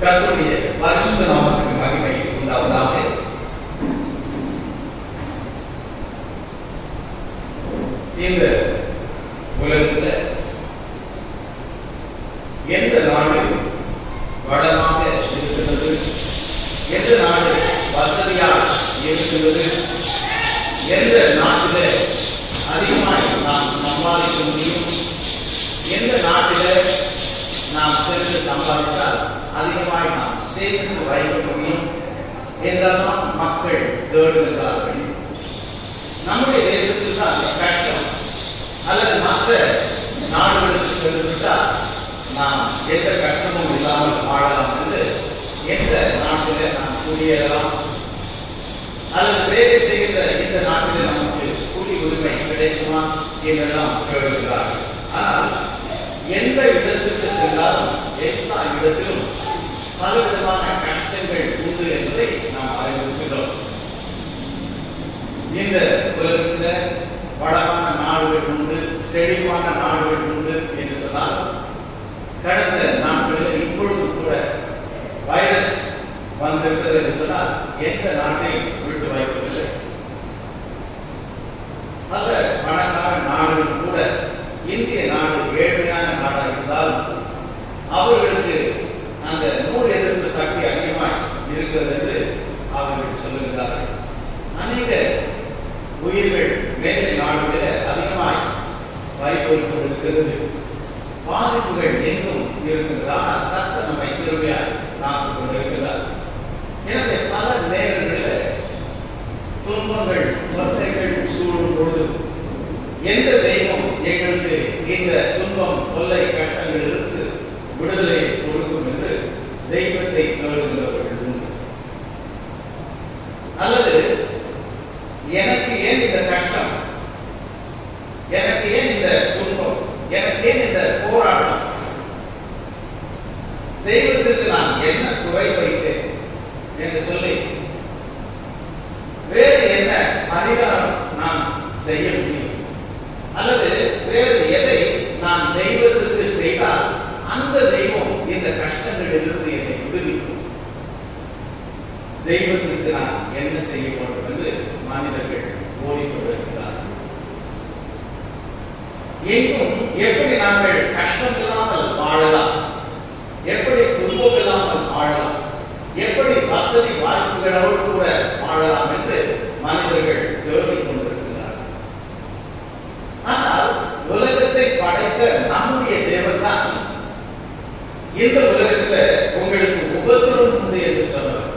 கர்த்தருடைய பரிசுத்த நாமத்துக்கு மகிமை உண்டாவதாக. இந்த உலகத்தில் எந்த நாடு வளமாக இருக்கிறது, எந்த நாடு வசதியாக இருக்கிறது, எந்த நாட்டில் அதிகமாக நாம் சம்பாதிக்க முடியும், எந்த நாட்டில் நாம் சென்று சம்பாதித்தால் அதிகமாக நாம் சேர்த்து வைக்க முடியும் என்றெல்லாம் மக்கள் தேடுகிறார்கள். நம்முடைய தேசத்தில் தான் கஷ்டம் அல்லது மற்ற நாடுகளுக்கு சென்றுவிட்டால் நாம் எந்த கஷ்டமும் இல்லாமல் வாழலாம் என்று எந்த நாட்டில் நாம் குடியேறலாம் அல்லது வேலை செய்கிற இந்த நாட்டில் நமக்கு கூலி உரிமை கிடைக்குமா என்றெல்லாம் கேட்கிறார்கள். ஆனால் எந்த இடத்துக்கு சென்றாலும் எல்லா இடத்திலும் பலவிதமான கஷ்டங்கள் உண்டு என்பதை நாம் அறிந்திருக்கிறோம். இந்த உலகத்தில் வளமான நாடுகள் உண்டு, செழிப்பான நாடுகள் உண்டு என்று சொன்னால் கடந்த நாட்களில் இப்பொழுது கூட வைரஸ் வந்திருக்கிறது என்று சொன்னால் எந்த நாட்டை விட்டு வைப்பதில்லை. பல பணக்கார நாடுகள் கூட இந்திய நாடு ஏழ்மையான நாடாக இருந்தால் அவர்களுக்கு அந்த நோய் எதிர்ப்பு சக்தி அதிகமாக இருக்கிறது என்று அவர்கள் சொல்லுகிறார்கள். அநேக உயிர்கள் மேலை நாடுகளில் அதிகமாய் பறிபோய் கொண்டிருக்கிறது. பாதிப்புகள் எங்கும் இருக்கின்றால் தக்க நம்மை திருமையாய் காத்து கொண்டிருக்கிறார். எனவே பல நேரங்களில் துன்பங்கள் தொல்லைகள் சூழும் பொழுது எந்த தெய்வம் எங்களுக்கு இந்த துன்பம் தொல்லை கஷ்டங்கள் இருந்து விடுதலை கொடுக்கும் என்று தெய்வத்தை தேடுகிறவர்கள் உண்டு. அல்லது எனக்கு ஏன் இந்த கஷ்டம், எனக்கு ஏன் இந்த துன்பம், எனக்கு ஏன் இந்த போராட்டம், தெய்வத்திற்கு நான் என்ன குறை வைத்தேன் என்று சொல்லி வேறு என்ன பரிகாரம் நான் செய்ய முடியும் அல்லது வேறு எதை நான் தெய்வத்திற்கு செய்தால் அந்த தெய்வம் இந்த கஷ்டங்களிலிருந்து என்னை விடுவிக்கும், தெய்வத்திற்கு நான் என்ன செய்ய வேண்டும் என்று மனிதர்கள் ஓடிக்கொண்டிருக்கிறார்கள். எங்கும் எப்படி நாங்கள் கஷ்டம் இல்லாமல் வாழலாம், எப்படி துன்பம் இல்லாமல் வாழலாம், எப்படி வசதி வாய்ப்புகளோடு கூட வாழலாம் என்று மனிதர்கள் தேடிக்கொண்டிருக்கிறார்கள். ஆனால் உலகத்தை படைத்த நம்முடைய தேவன் தான் இந்த உலகத்தில் உங்களுக்கு உபத்திரம் உண்டு என்று சொன்னவர்.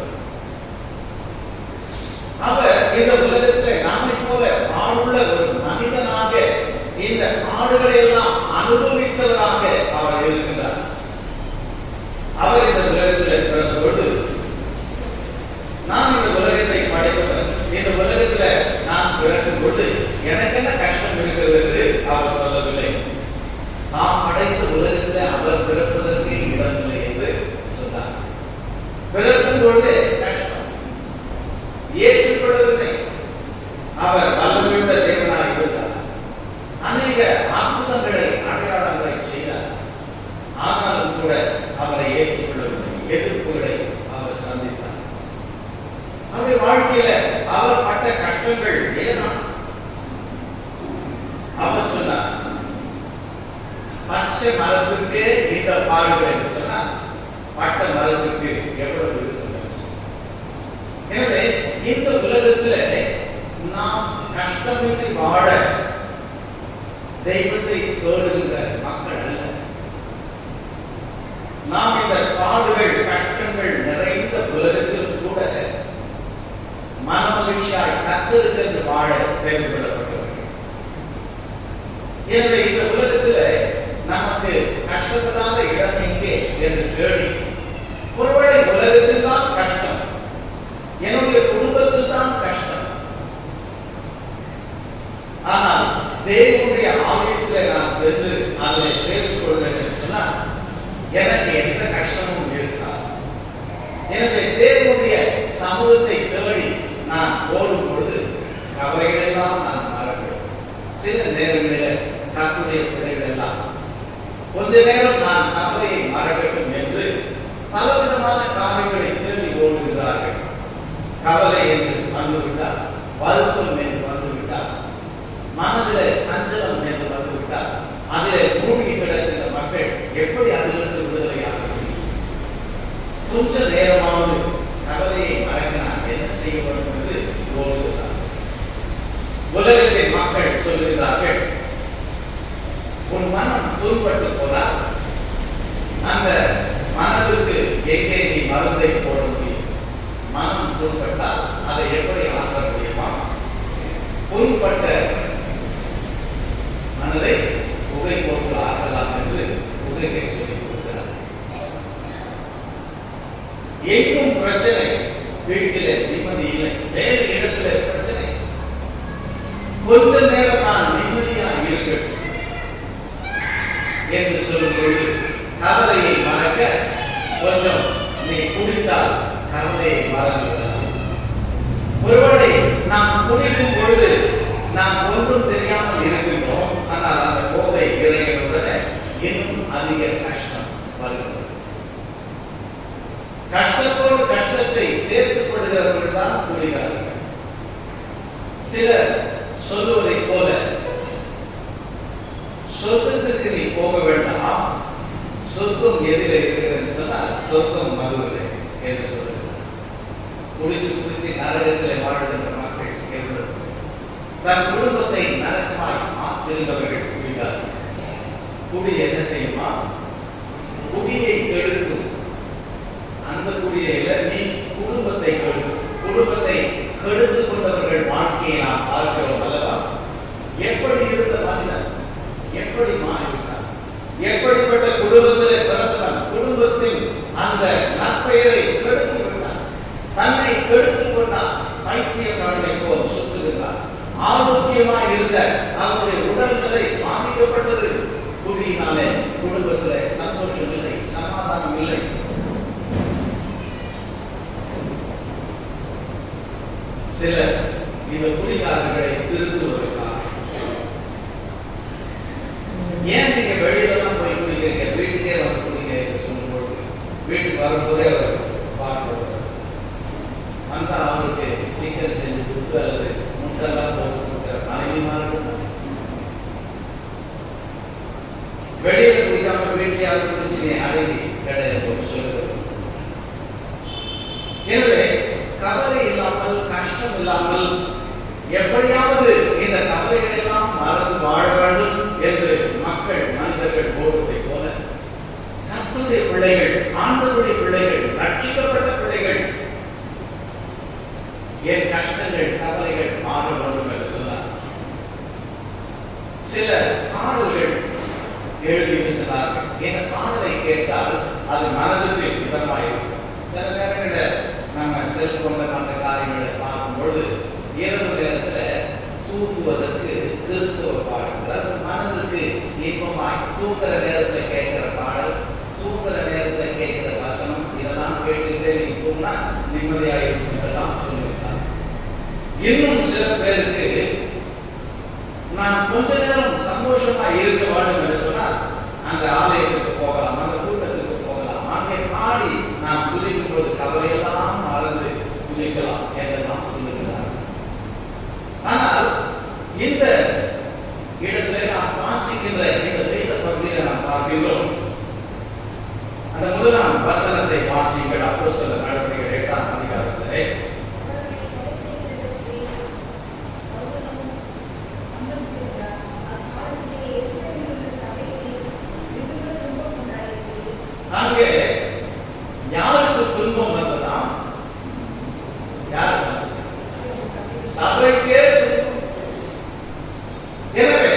அவர் இந்த உலகத்தில் நம்மை போல ஆளுள்ள ஒரு மனிதனாக இந்த ஆடுகளை எல்லாம் அனுபவித்தவராக அவர் இருக்கிறார். அவர் இந்த உலகத்தில் பிறந்தபோது நான் இந்த உலகத்தை படைத்தவர், இந்த உலகத்தில் நான் பிறக்கும் பொழுது எனக்கு என்ன கஷ்டம் இருக்கிறது என்று அவர் சொல்லவில்லை. நாம் படைத்த உலகத்தில் அவர் பிறப்பதற்கு இடமில்லை என்று சொன்னார். பிறக்கும் பொழுது கஷ்டம் ஏற்றுக்கொள்ளவில்லை. அவர் வல்லமையுள்ள தேவனாக இருந்தார். அநேக அற்புதங்களை அடையாளங்களை செய்தார். ஆனாலும் கூட அவரை ஏற்றுக்கொள்ளவில்லை. எதிர்ப்புகளை அவர் சந்தித்தார். அவருடைய வாழ்க்கையில அவர் பட்ட கஷ்டங்கள் ஏராளம். அவர் சொன்னார், பச்சை மரத்திற்கு இந்த பாடுகள் என்று சொன்னார், பட்ட மரத்திற்கு எவ்வளவு இருக்கிறது. எனவே இந்த உலகத்தில் நாம் கஷ்டமின்றி வாழ தெய்வத்தை தேடுகிற மக்கள் அல்ல. நாம் இந்த பாடுகள் கஷ்டங்கள் நிறைந்த உலகத்தில் கூட மனமகிழ்ச்சியாய் கர்த்தருக்கு வாழ தெரிந்து கொள்ளப்பட்டவர்கள். எனவே இந்த உலகத்தில் நமக்கு கஷ்டப்படாத இடம் எங்கே என்று தேடி, ஒருவேளை உலகத்தில் தான் கஷ்டம், என்னுடைய குடும்பத்தில் தான் கஷ்டம், ஆனால் தேவனுடைய ஆலயத்தில் நான் சென்று அதை சேர்த்து கொள்வேன் என்று சொன்னால் எனக்கு எந்த கஷ்டமும் இருக்காது. எனவே தேவனுடைய சமூகத்தை தேடி நான் ஓடும் பொழுது கவலைகளெல்லாம் நான் மறக்கிறேன். சில நேரங்களில் கர்த்தருடைய பிள்ளைகள் எல்லாம் கொஞ்ச நேரம் நான் கவலையை மறக்கட்டும் என்று பலவிதமான கவலை என்று வந்துவிட்டால், வருத்தம் என்று வந்துவிட்டால், மனதிலே சஞ்சலம் என்று வந்துவிட்டால், அதிலே மூழ்கி கிடக்கின்ற மக்கள் எப்படி அதிலிருந்து விடுதலையாக முடியும்? கொஞ்ச நேரமாவது கவலையை மறக்க நான் என்ன செய்ய வேண்டும் என்று ஓடுகிறார். உலகத்தின் மக்கள் சொல்லுகிறார்கள், உன் மனம் துன்பட்டு போனால் அந்த மனதிற்கு எங்கே நீ மருந்தை போட முடியும்? மனம் புண்பட்டால் அதை எப்படி ஆற்ற முடியுமா? புண்பட்ட மனதை புகை போட்டு ஆற்றலாம் என்று புகையை சொல்லிக் கொடுக்கிறார். எங்கும் பிரச்சனை, வீட்டிலே நிம்மதி இல்லை, வேறு இடத்திலே பிரச்சனை. கொஞ்ச நேரம் நான் நிம்மதியாக இருக்கட்டும் என்று சொல்லும்போது கவலையை மறக்க கொஞ்சம் நீ குடித்தால் கவலையை மறந்துவிடலாம். ஒருவேளை நாம் குடிக்கும் பொழுது நாம் ஒன்றும் தெரியாமல் இருக்கின்றோம், ஆனால் அந்த போதை இறங்கியுடனே இன்னும் அதிக கஷ்டம் வருகிறது. கஷ்டத்தோடு கஷ்டத்தை சேர்த்துக் கொள்கிறவர்கள் தான் குடிக்கிறார்கள். சிலர் சொல்லுவதை போல, சொர்க்கத்திற்கு நீ போக வேண்டாம், சொர்க்கம் எதிரே இருக்கிறது சொன்னால் சொர்க்கம் மதுவில்லை என்று சொல்லுகிறார். குடிச்சு குடிச்சு நரகத்தில் வாழ்கின்ற மக்கள் எவ்வளவு தன் குடும்பத்தை நரகமாய் மாற்றிருந்தவர்கள் குடிக்கிறார்கள். குடி என்ன செய்யுமா? குடியை கெடுக்கும். அந்த குடியில நீ குடும்பத்தை கெடுக்கும். குடும்பத்தை கெடுத்து கொண்டவர்கள் வாழ்க்கையை நாம் பார்க்கிறோம் அல்லவா? எப்படி இருந்த மனிதன் எப்படி மாறிவிட்டான்? எப்படிப்பட்ட குடும்பத்திலே பிறந்தவன் குடும்பத்தில் அந்த நற்பெயரை கெடுத்து விட்டான், தன்னை கெடுத்துக் கொண்டான், பைத்தியக்காரனை போல் சுத்துகிறான். ஆரோக்கியமாக இருந்த அவருடைய உடல்நிலை பாதிக்கப்பட்டது. குடியினாலே குடும்பத்திலே சந்தோஷம் இல்லை, சமாதானம் இல்லை. சிலர் இந்த குடிகாரர்களை திருத்துவதற்காக, ஏன் நீங்க வெளியிலாம் போய் குடிக்கிறீங்க, வீட்டுக்கே வந்து குடிங்க என்று சொல்லும்போது வீட்டுக்கு வரும்போதே அவர் பார்க்க அந்த அவருக்கு சிக்கன் செஞ்சு கொடுத்து அல்லது முட்டெல்லாம் போட்டு கொடுக்குற மனைவிமார்கள் வெளியில குடிக்காம வீட்டையாவது குடிச்சு நீ அடங்கி கிடையாது சொல்லுகிறது. எனவே கவலை இல்லாமல் கஷ்டம் இல்லாமல் எப்படியாவது இந்த கவலைகளை எல்லாம் மறந்து வாழ வேண்டும் என்று மக்கள் மனிதர்கள் போடுவதை போல கர்த்தருடைய பிள்ளைகள், ஆண்டவருடைய பிள்ளைகள், ரட்சிக்கப்பட்ட பிள்ளைகள் என் கஷ்டங்கள் கவலைகள் மாற வேண்டும் என்று சொன்னார். சில பாடல்கள் எழுதியிருக்கிறார்கள். இந்த பாடலை கேட்டால் அது மனதுக்கு இதமாயிருக்கும். சில நேரங்களில் நம்ம செல்போன்ல அந்த காரியங்களை பார்க்கும்பொழுது இரவு நேரத்தில் தூங்குவதற்கு கிறிஸ்தவ பாடல்கள், அது மனதிற்கு இன்பமாய் தூங்குற நேரத்தில் கேட்கிற பாடல், தூங்குற நேரத்தில் கேட்கிற வசனம், இதெல்லாம் கேட்டுக்கிட்டே நீ தூங்கினா நிம்மதியாக இருக்கும் என்றெல்லாம் சொல்லியிருக்காங்க. இன்னும் சில பேருக்கு நான் கொஞ்ச நேரம் சந்தோஷமா இருக்க வேண்டும் என்று சொன்னால் அந்த ஆலயத்துக்கு போகலாம், அந்த கூட்டத்துக்கு போகலாம், அங்கே பாடி நாம் துதிக்கும் போது கவலையெல்லாம் மறந்து துதிக்கலாம் என்றெல்லாம் சொல்லுகிறார். ஆனால் இந்த இடத்துல நாம் வாசிக்கின்ற இந்த வேத பகுதியில் நாம் பார்க்கின்றோம். அந்த முதலாம் வசனத்தை வாசிங்கள். அப்போஸ்தலர் நடவடிக்கைகள் 8ஆம் அதிகாரத்திலே அங்கே யாருக்கு துன்பம் வந்ததாம்? யார் சபைக்கே துன்பம். எனவே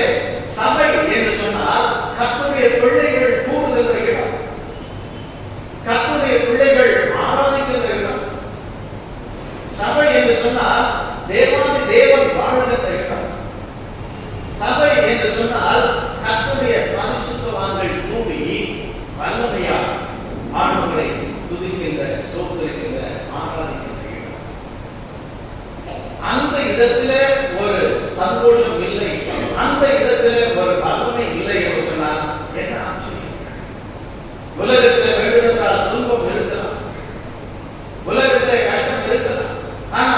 சபை என்று சொன்னால் கர்த்தருடைய பிள்ளைகள் கூடுகின்ற இடம், கர்த்தருடைய பிள்ளைகள் ஆராதிக்கின்ற இடம். சபை என்று சொன்னால் தேவாதி தேவன் வாழ்கின்ற இடம். சபை என்று சொன்னால் கர்த்தருடைய பரிசுத்தவான்கள் கூடி வல்லமையா ஆண்டவரை துதிக்கின்ற, ஸ்தோத்திரிக்கின்ற, ஆராதிக்கின்ற இடம். அந்த இடத்திலே ஒரு சந்தோஷம் இல்லை, அந்த இடத்திலே ஒரு வல்லமை இல்லை என்று சொன்னால் என்ன ஆச்சரியம்? உலகத்தில் வேண்டும் என்றால் துன்பம் இருக்கலாம், உலகத்திலே கஷ்டம் இருக்கலாம், ஆனால்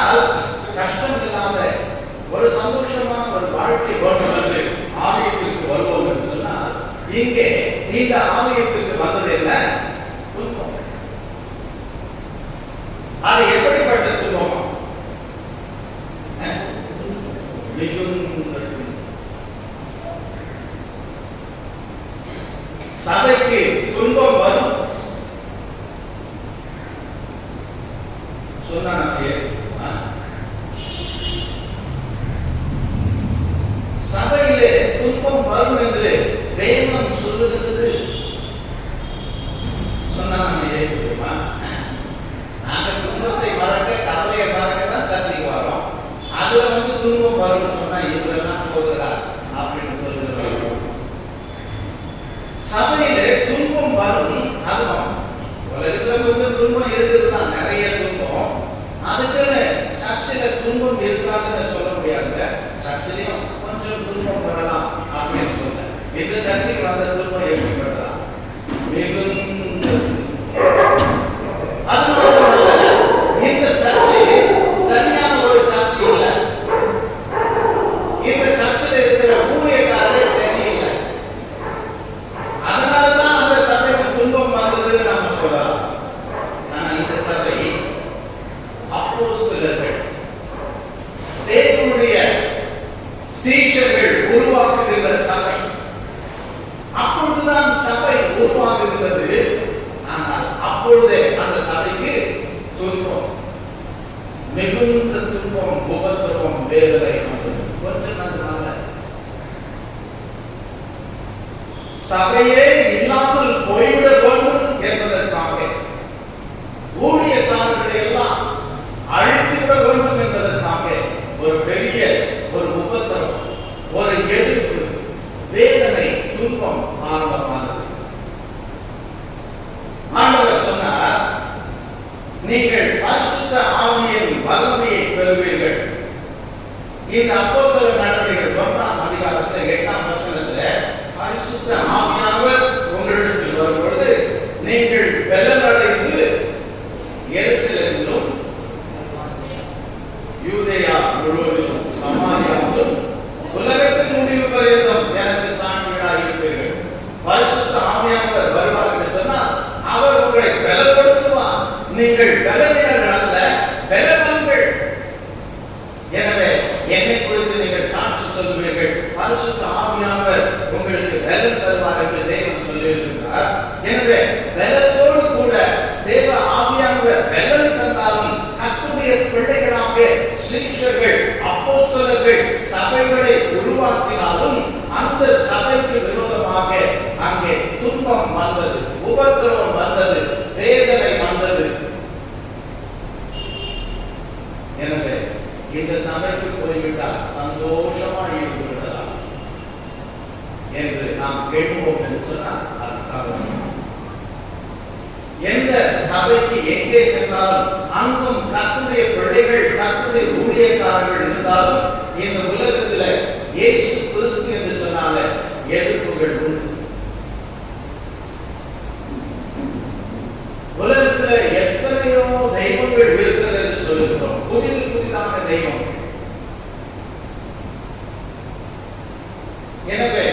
ஆலயத்திற்கு வந்தது என்ன? துன்பம். அது எப்படிப்பட்ட துன்பமா? மிகுந்த துன்பம். சபைக்கு துன்பம் வரும் சொன்னா சபையிலே துன்பம் வரும் என்று வேதம் சொல்லுகிறது. சொன்னா ஏற்றுமா? நாங்க துன்பத்தை மறக்க, கவலையை மறக்க தான் சர்ச்சைக்கு வரோம். அதுல துன்பம் வரும் சொன்னா இவரெல்லாம் போகிறார் அப்படின்னு சொல்லுகிறார். சபையிலே துன்பம் வரும். அதுவும் உலகத்துல கொஞ்சம் துன்பம் இருக்குதுதான், நிறைய துன்பம். அதுக்குன்னு சர்ச்சில துன்பம் இருக்காதுன்னு சொல்ல முடியாதுங்க. சர்ச்சிலையும் கொஞ்சம் துன்பம் வரலாம் அப்படின்னு சொல்ல. இந்த சர்ச்சைக்கு வந்த துன்பம் எப்படிப்பட்டதா? மிகுந்த. அது மட்டுமல்ல, இந்த சர்ச்சை சரியான ஒரு சர்ச்சை இல்லை. இந்த சர்ச்சில் இருக்கிற ஊழியக்காரரே சரியில்லை. அதனாலதான் அந்த சபைக்கு துன்பம் வந்ததுன்னு நாம சொல்லலாம். ஆனா இந்த சபை அப்போஸ்தலர்கள், தேவனுடைய சீஷர்கள் உருவாக்குகின்ற சபை. அப்பொழுதுதான் சபை உருவாகுகிறது. ஆனால் அப்பொழுதே அந்த சபைக்கு துன்பம், மிகுந்த துன்பம், உபத்திரவம், வேதனை வந்தது. கொஞ்சம் நஞ்சனால சபையே இல்லாமல் போய்விட வேண்டும் என்பதற்காக, ஊழியக்காரர்களை எல்லாம் அழித்துவிட வேண்டும் என்பதற்காக ஒரு பெரிய ஒரு உபத்திரம், ஒரு எதிர்ப்பு, வேதனை, துன்பம் ஆரம்பமானது. ஆண்டவர் சொன்னார், நீங்கள் பரிசுத்த ஆவியின் வல்லமையை பெறுவீர்கள். இந்த அப்போஸ்தலர் நடவடிக்கைகள் 1ஆம் அதிகாரத்தில் 8ஆம் வசனத்தில் பரிசுத்த ஆவியானவர் உங்களிடத்தில் வரும் பொழுது நீங்கள் பலன் அடைந்து எருசலேமிலும் யூதேயா முழுவதிலும் சமாரியாவிலும் உலகத்தின் முடிவு பரியந்தம் எனக்கு சாட்சிகளாக இருப்பீர்கள். பரிசுத்த ஆவியானவர் வருவார் என்று சொன்னால் அவர் உங்களை பலப்படுத்துவார். நீங்கள் பலவீனர்கள் அல்ல, பலவான்கள். எனவே என்னை குறித்து நீங்கள் சாட்சி சொல்லுவீர்கள். பரிசுத்த ஆவியானவர் உங்களுக்கு பலன் தருவார் என்று தேவன் சொல்லியிருக்கிறார். எனவே பலத்தோடு கூட தேவ ஆவியானவர் பலன் தந்தாலும் கர்த்தருடைய பிள்ளைகளாக சீஷர்கள், அப்போஸ்தலர்கள் சபைகளை உருவாக்கினாலும் அந்த சபைக்கு விரோதமாக அங்கே துன்பம் வந்தது, உபத்திரவம் வந்தது, வேதனை வந்தது. எனவே இந்த சபைக்கு போய்விட்டால் சந்தோஷமா இருந்து விடலாம் என்று நாம் கேட்போம் என்று சொன்னால் அது தவறு. எந்த சபைக்கு எங்கே சென்றாலும் அங்கும் கர்த்தருடைய பிள்ளைகள், கர்த்தருடைய ஊழியக்காரர்கள் இருந்தாலும் இந்த உலகத்தில் இயேசு கிறிஸ்து என்று சொன்னால எதிர்ப்புகள் உண்டு. உலகத்தில் எத்தனையோ தெய்வங்கள் இருக்கிறது என்று சொல்லுகிறோம். புதிதாக தெய்வம். எனவே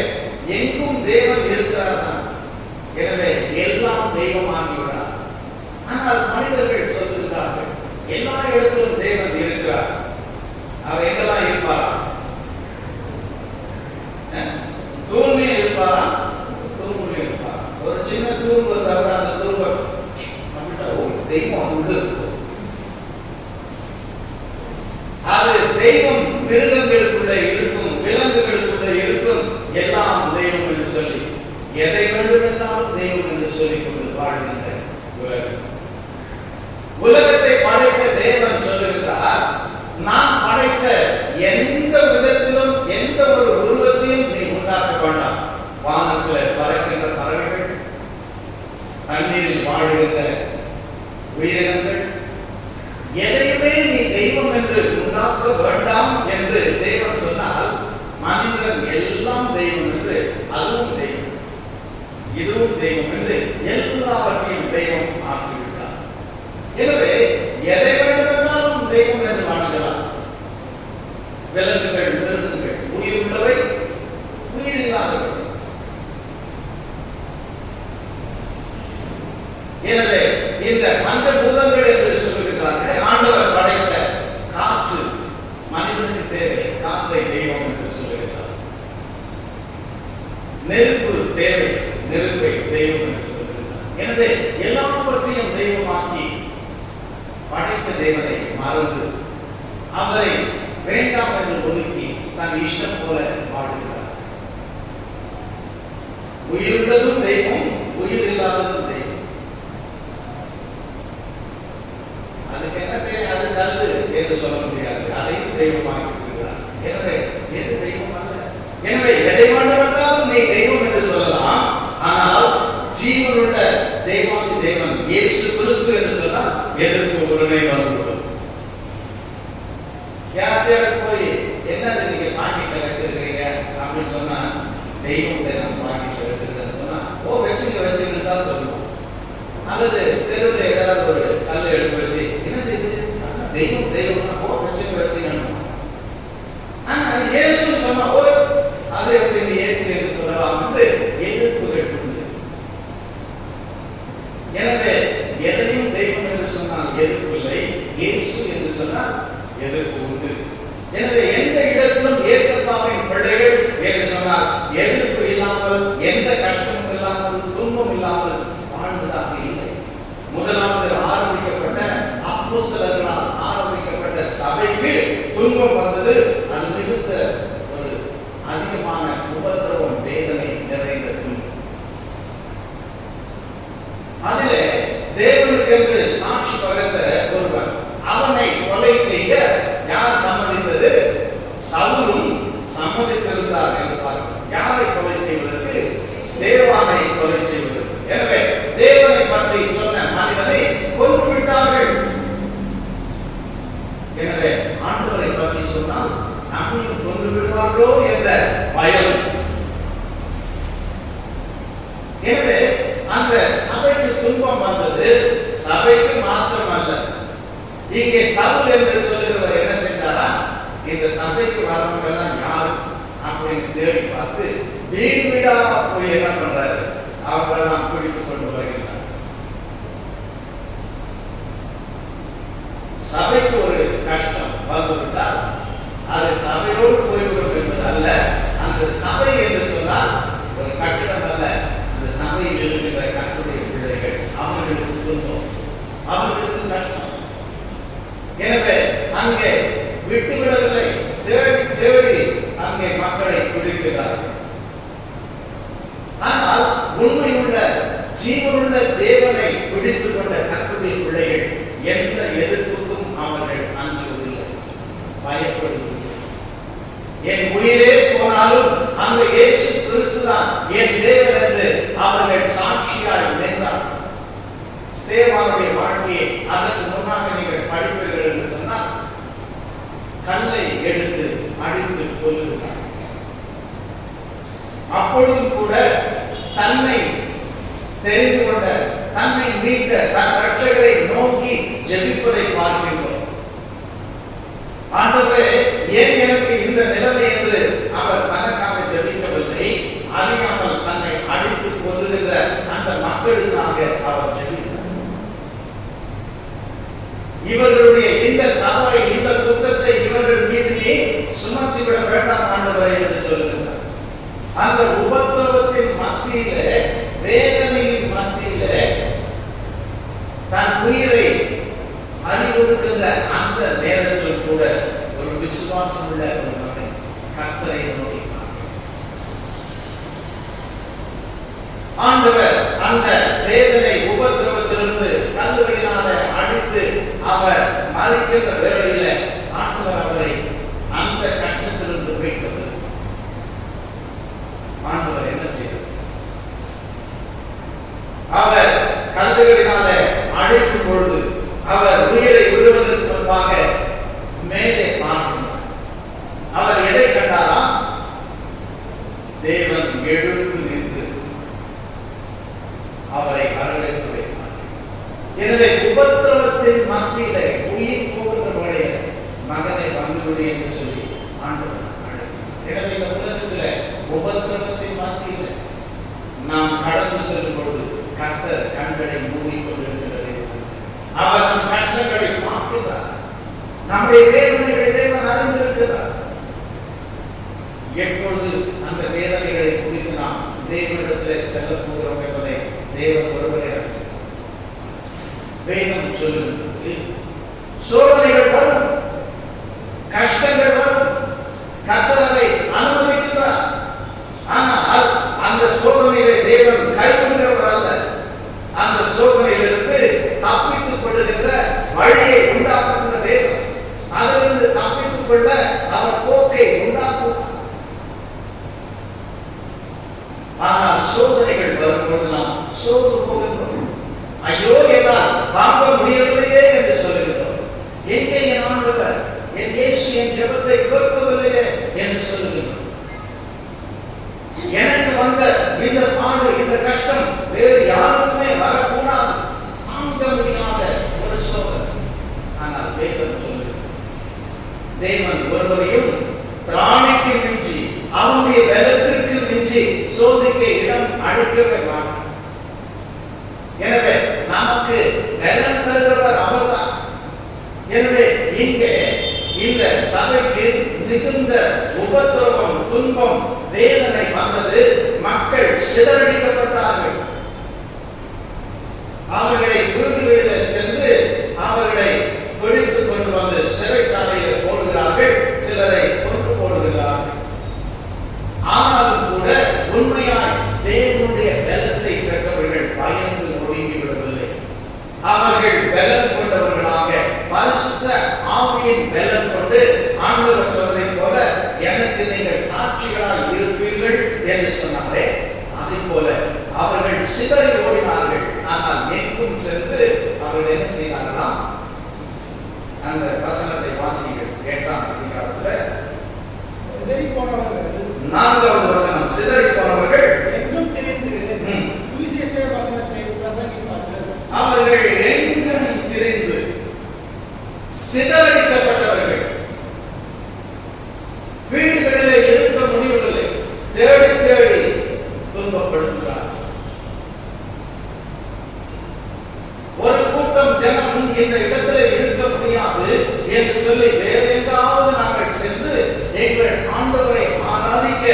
எங்கும் தேவன் இருக்கிறார். எனவே எல்லாம் தெய்வமாகிவிடார். ஆனால் மனிதர்கள் சொல்லுகிறார்கள் எல்லா இடத்திலும் தேவன் இருக்கிறார். அவர் எங்கெல்லாம் இருப்பாரா? தூண்மையில் இருப்பாரா? தூண்மையில் இருப்பாரா? ஒரு சின்ன தூண் வந்தால் அந்த தூண் தெய்வம் அங்கு இருக்கும். அது தெய்வம் மிருகங்களுக்குள்ள இருக்கும், விலங்குகளுக்குள்ள இருக்கும். எல்லாம் தெய்வம் என்று சொல்லி எதை வேண்டும் என்றாலும் தெய்வம் என்று சொல்லிக் கொண்டு வாழ்கின்ற உலகம். உலகத்தை படைத்த தேவன் சொல்லுகிறார், நான் படைத்த எந்த விதத்திலும் எந்த ஒரு உருவத்தையும் நீ உண்டாக்க வேண்டாம். வானத்தில் பறக்கின்ற பறவைகள், தண்ணீரில் வாழ்கின்ற உயிரினங்கள், எதையுமே நீ தெய்வம் என்று உண்டாக்க வேண்டாம் என்று தேவன் சொன்னால், மனிதன் எல்லாம் தெய்வம் என்று, அதுவும் தெய்வம், இதுவும் தெய்வம் என்று எல்லாவற்றையும் தெய்வம் ஆக்கிவிட்டார். எனவே எதை வேண்டுமென்றாலும் தெய்வம் என்று வணங்கலாம். விலங்குகள், மிருகங்கள், உயிர் உள்ளவை, உயிர் இல்லாதவை. எனவே இந்த பஞ்சபூதங்கள் என்று சொல்லுகிறார்கள். ஆண்டவர் படைத்த காற்று மனிதனுக்கு தேவை, காற்றை தெய்வம் என்று சொல்லுகிறார். நெருப்பு தேவை, நெருப்பை தெய்வம் என்று சொல்லுகிறார். எனவே எல்லாவற்றையும் தெய்வமாக்கி படைத்த தேவனை மறந்து அவரை வேண்டாம் என்று ஒதுக்கி தன் இஷ்டம் போல வாழ்கிறார். உயிருள்ளதும் தெய்வம், உயிர் இல்லாததும் தெய்வம். அதுக்கு என்ன பேர்? அது கல்லு என்று சொல்ல முடியாது. அதையும் தெய்வமாக்கி இருக்கிறார். எனவே எது தெய்வம் அல்ல. எனவே எதை வேண்டுமென்றாலும் நீ தெய்வம் என்று சொல்லலாம். ஆனால் ஜீவனுள்ள தெய்வாதி தேவன் இயேசு கிறிஸ்து என்று சொன்னால் எதிர்ப்பு உடனே வந்துவிடும். யார்கிட்ட போய் என்னது நீங்க பாக்கெட்ல வச்சிருக்கீங்க அப்படின்னு சொன்னா, தெய்வத்தை நம்ம பாக்கெட்ல வச்சிருக்கேன்னு சொன்னா, ஓ வச்சுங்க தான் சொல்லுவோம். அல்லது தெருவில் ஏதாவது ஒரு கல் எடுத்து வச்சு, என்னது இது தெய்வம் தெய்வம்னா, ஓ வச்சுங்க. ஆனா இயேசு சொன்னா, ஓ அது எப்படி இயேசு என்று சொல்லலாம் என்று எதிர்ப்புகள் உண்டு. எனவே எதையும் தெய்வம் என்று சொன்னால் எதிர்ப்பு இல்லை, இயேசு என்று சொன்னால் எதிர்ப்பு உண்டு. எனவே எந்த இடத்திலும் இயேசுவின் பிள்ளைகள் என்று சொன்னால் எதிர்ப்பு இல்லாமல், எந்த கஷ்டமும் இல்லாமல், துன்பம் இல்லாமல் வாழ்ந்ததாக இல்லை. முதலாவது ஆரம்பிக்கப்பட்ட அப்போஸ்தலர்களால் ஆரம்பிக்கப்பட்ட சபைக்கு துன்பம் வந்தது. அது மிகுந்த ஒரு அதிகமான உபத்திரவம், வேதனை நிறைந்த துன்பம். அதிலே தேவனுக்கென்று சாட்சி பகர்ந்த ஒருவன், அவனை கொலை செய்ய யார் சம்மதித்தது? சவுலும் சம்மதித்திருந்தார் என்று பார்க்கிறோம். யாரை கொலை செய்வதற்கு? ஸ்தேவானை கொலை செய்வதற்கு. எனவே தேவனை பற்றி சொன்ன மனிதனை கொன்று விட்டார்கள். எனவே ஆண்டவரை பற்றி சொன்னால் நம்மையும் கொன்று விடுவார்களோ என்ற பயம். எனவே அந்த சபைக்கு துன்பம் வந்தது. சபைக்கு மாத்திரம் அல்ல, இங்கே சவுல் என்று சொல்லுகிறவர் என்ன செஞ்சாரா, இந்த சபைக்கு வரவங்க எல்லாம் யாரு அப்படின்னு தேடி பார்த்து வீடு வீடா போய் என்ன பண்றாரு, அவங்களெல்லாம் பிடித்துக் கொண்டு வருகிறார். சபைக்கு ஒரு கஷ்டம் வந்துவிட்டால் அது சபையோடு போய்விடும் என்பது அல்ல. அந்த சபை என்று சொன்னால் ஒரு கட்டிடம் அல்ல. அந்த சபையில் இருக்கின்ற கர்த்தருடைய பிள்ளைகள், அவர்களுக்கு துன்பம், அவர்களுக்கு கஷ்டம். எனவே அங்கே விட்டுவிடவில்லை, தேடி தேடி அங்கே மக்களை பிடிக்கிறார்கள். ஆனால் உண்மையுள்ள ஜீவனுள்ள தேவனை பிடித்துக் கொண்ட கர்த்தருடைய பிள்ளைகள் எந்த எதிர்ப்புக்கும் அவர்கள் அஞ்சுவதில்லை, பயப்படுவதில்லை. என் உயிரே போனாலும் அந்த இயேசு கிறிஸ்து தான் என் தேவன் என்று அவர்கள் சாட்சியாய் நின்றார். ஸ்தேவானுடைய வாழ்க்கையை அதற்கு முன்னாக நீங்கள் படிப்பீர்கள் என்று சொன்னால், கல்லை எடுத்து அடித்து கொல்லுகிறார். அப்பொழுதும் கூட தன்னை தெரிந்து கொண்ட, தன்னை மீட்ட தன் ரட்சகரை நோக்கி ஜெபிப்பதை பார்க்கின்றோம். ஆண்டவரே, ஏன் எனக்கு இந்த நிலைமை என்று அவர் தனக்காக ஜெபிக்கவில்லை, அறியாமல் தன்னை அடித்து கொல்லுகின்ற அந்த மக்களுக்காக அவர் ஜெபித்தார். இவர்களுடைய இந்த தவறை, இந்த குற்றத்தை இவர்கள் மீது சுமத்திவிட வேண்டாம் ஆண்டவரே என்று சொல்லுகிறார். அந்த உபத்திரவத்தின் மத்தியிலே, வேதனையின் மத்தியிலே தன் உயிரை அறிவொடுக்கின்ற அந்த நேரத்தில் கூட ஒரு விசுவாசம் உள்ள ஒரு மகன் கர்த்தரை நோக்கி ஆண்டவர் அந்த வேதனை உபத்திரவத்திலிருந்து கல்லுகளினால அடித்து அவர் மறிக்கின்ற வேளையில ஆண்டவர் அவரை அந்த கஷ்டத்திலிருந்து மீட்கிறது. ஆண்டவர் என்ன செய்தார்? அவர் கல்லுகளினால அடிக்கும் பொழுது அவர் உயிரை விடுவதற்கு முன்பாக மேலே பார்க்கிறார். அவர் எதை கண்டாரா? தேவன் எழுந்து நின்று அவரை வரவேற்பதை பார்க்கிறார். எனவே உபத்திரவத்தின் மத்தியிலே, உயிர் போகிற வேளையில மகனை வந்துவிடு என்று சொல்லி ஆண்டவர் அழைக்கிறார். எனவே இந்த உலகத்திலே உபத்திரவத்தின் மத்தியிலே நாம் கடந்து செல்லும் பொழுது கர்த்தர் கண்களை மூடிக்கொண்டு நம்முடைய வேதனைகளை தேவன் அறிந்திருக்கிறார். எப்பொழுது அந்த வேதனைகளை குறித்து நாம் தேவனிடத்தில் செல்ல போகிறோம் என்பதை தேவன் ஒருவரே அறிந்தார். வேதம் சொல்லுகிறது, சோதனைகள் வரும், கஷ்டங்கள் வரும், கர்த்தர் அதை அனுமதிக்கிறார். ஆனால் அந்த சோதனையை தேவன் கைவிடுகிறவர் அல்ல. அந்த சோதனையிலிருந்து தப்பித்துக் கொள்ளுகின்ற வழியை உண்டாக்குகின்ற தேவன். அதிலிருந்து தப்பித்துக் கொள்ள அவர் போக்கை உண்டாக்குவார். ஆனால் சோதனைகள் வரும்போது நாம் சோர்ந்து போகின்றோம். ஐயோ, என்னால் தாங்க முடியவில்லையே என்று சொல்லுகிறோம். எங்கே என் ஆண்டவர், என் இயேசு என் ஜெபத்தை கேட்கவில்லையே என்று சொல்லுகிறோம். எனக்கு வந்த இந்த பாடு, இந்த கஷ்டம் வேறு யாருக்குமே வரக்கூடாது, தாங்க முடியாத ஒரு சோதனை. ஆனால் வேதம் சொல்லுகிறது, தேவன் ஒருவரையும் திராணிக்கு மிஞ்சி, அவனுடைய பலத்திற்கு மிஞ்சி சோதிக்க இடம் அளிக்கவே மாட்டார். எனவே நமக்கு பலன் தருகிறவர் அவர்தான். எனவே இங்கே இந்த சபைக்கு மிகுந்த உபத்திரவம், துன்பம், வேதனை வந்தது. மக்கள் சிதறடிக்கப்பட்டார்கள். அவர்களை வீடுகளில் சென்று அவர்களை பிடித்துக் கொண்டு வந்து சிறைச்சாலையில் போடுகிறார்கள், சிலரை கொன்று போடுகிறார்கள். ஆனாலும் கூட உண்மையாய் தேவனுடைய பலத்தை பெற்றவர்கள் பயந்து ஒடுங்கிவிடவில்லை. அவர்கள் பலன் கொண்டவர்களாக பரிசுத்த ஆவியின் பலன் கொண்டு ஆண்டவர் சொன்னதை போல எனக்கு நீங்கள் சாட்சிகளாய் இருப்பீர்கள் என்று சொன்னாரே, அதே போல அவர்கள் சிதறி ஓடினார்கள். ஆனால் எங்கும் சென்று அவர்கள் என்ன செய்தார்களாம்? அந்த வசனத்தை வாசிங்கள். 8ஆம் அதிகாரத்தில் சிதறி போனவர்கள் 4வது வசனம், சிதறி போனவர்கள் எங்கும் திரிந்து சுவிசேஷ வசனத்தை பிரசங்கித்தார்கள். அவர்கள் எங்கும் திரிந்து சிதறடிக்கப்பட்டவர்கள். வீடுகளிலே இருக்க முடியவில்லை, தேடி தேடி துன்பப்படுத்துகிறார். ஒரு கூட்டம் ஜனம் இந்த இடத்துல இருக்க முடியாது என்று சொல்லி வேறு எங்காவது நாங்கள் சென்று எங்கள் ஆண்டவரை ஆராதிக்க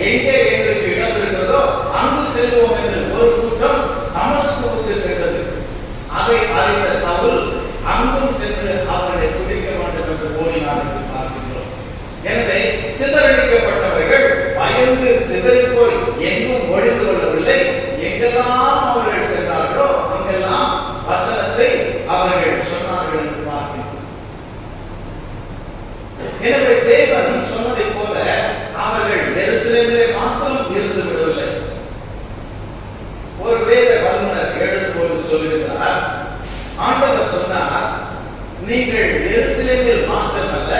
எங்கே எங்களுக்கு இடம் இருக்கிறதோ அங்கு செல்வோம் என்று ஒரு கூட்டம் தமஸ்குவுக்கு சென்றது. அதை அறிந்த சவுல் அங்கும் சென்று அவர்களை பிடிக்க வேண்டும் என்று ஓடினார் என்று பார்க்கின்றோம். எனவே சிதறடிக்கப்பட்டவர்கள் பயந்து சிதறி போய் எங்கும் ஒழிந்து கொள்ளவில்லை. எங்கெல்லாம் அவர்கள் சென்றார்களோ அங்கெல்லாம் வசனத்தை அவர்கள் சொன்னார்கள் என்று பார்க்கின்றோம். எனவே தேவன் சொன்னதை போல அவர்கள் எருசலேமிலே மாத்திரம் இருந்து விடவில்லை. ஒரு வேத வல்லுநர் எழுதும்போது சொல்லுகிறார், ஆண்டவர் சொன்னார், நீங்கள் எருசலேமில் மாத்திரமல்ல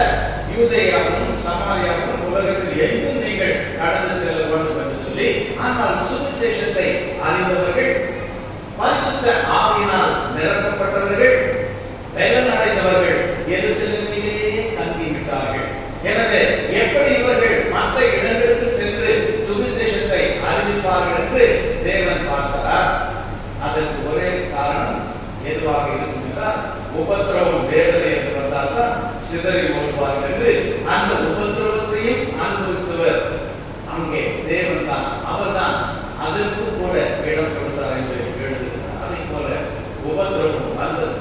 யூதேயாவும் சமாரியாவும் உலகத்தில் எங்கும் நீங்கள் கடந்து செல்ல வேண்டும் என்று சொல்லி, ஆனால் சுவிசேஷத்தை அறிந்தவர்கள், பரிசுத்த ஆவியினால் நிரப்பப்பட்டவர்கள், பலன் அடைந்தவர்கள் எருசலேமிலேயே தங்கிவிட்டார்கள். எனவே எப்படி இவர்கள் மற்ற இடங்களுக்கு சென்று சுவிசேஷத்தை அறிவிப்பார்கள் என்று தேவன் பார்த்தார். அதற்கு ஒரே காரணம் எதுவாக இருக்கும் என்றால், உபத்திரவம் வேதனை என்று வந்தால்தான் சிதறி ஓடுவார்கள் என்று அந்த உபத்திரவத்தையும் அனுபவித்தவர் அங்கே தேவன் தான். அவர்தான் அதற்கு கூட இடம் கொடுத்தார் என்று எழுதுகிறார். அதை போல உபத்திரவம் வந்தது.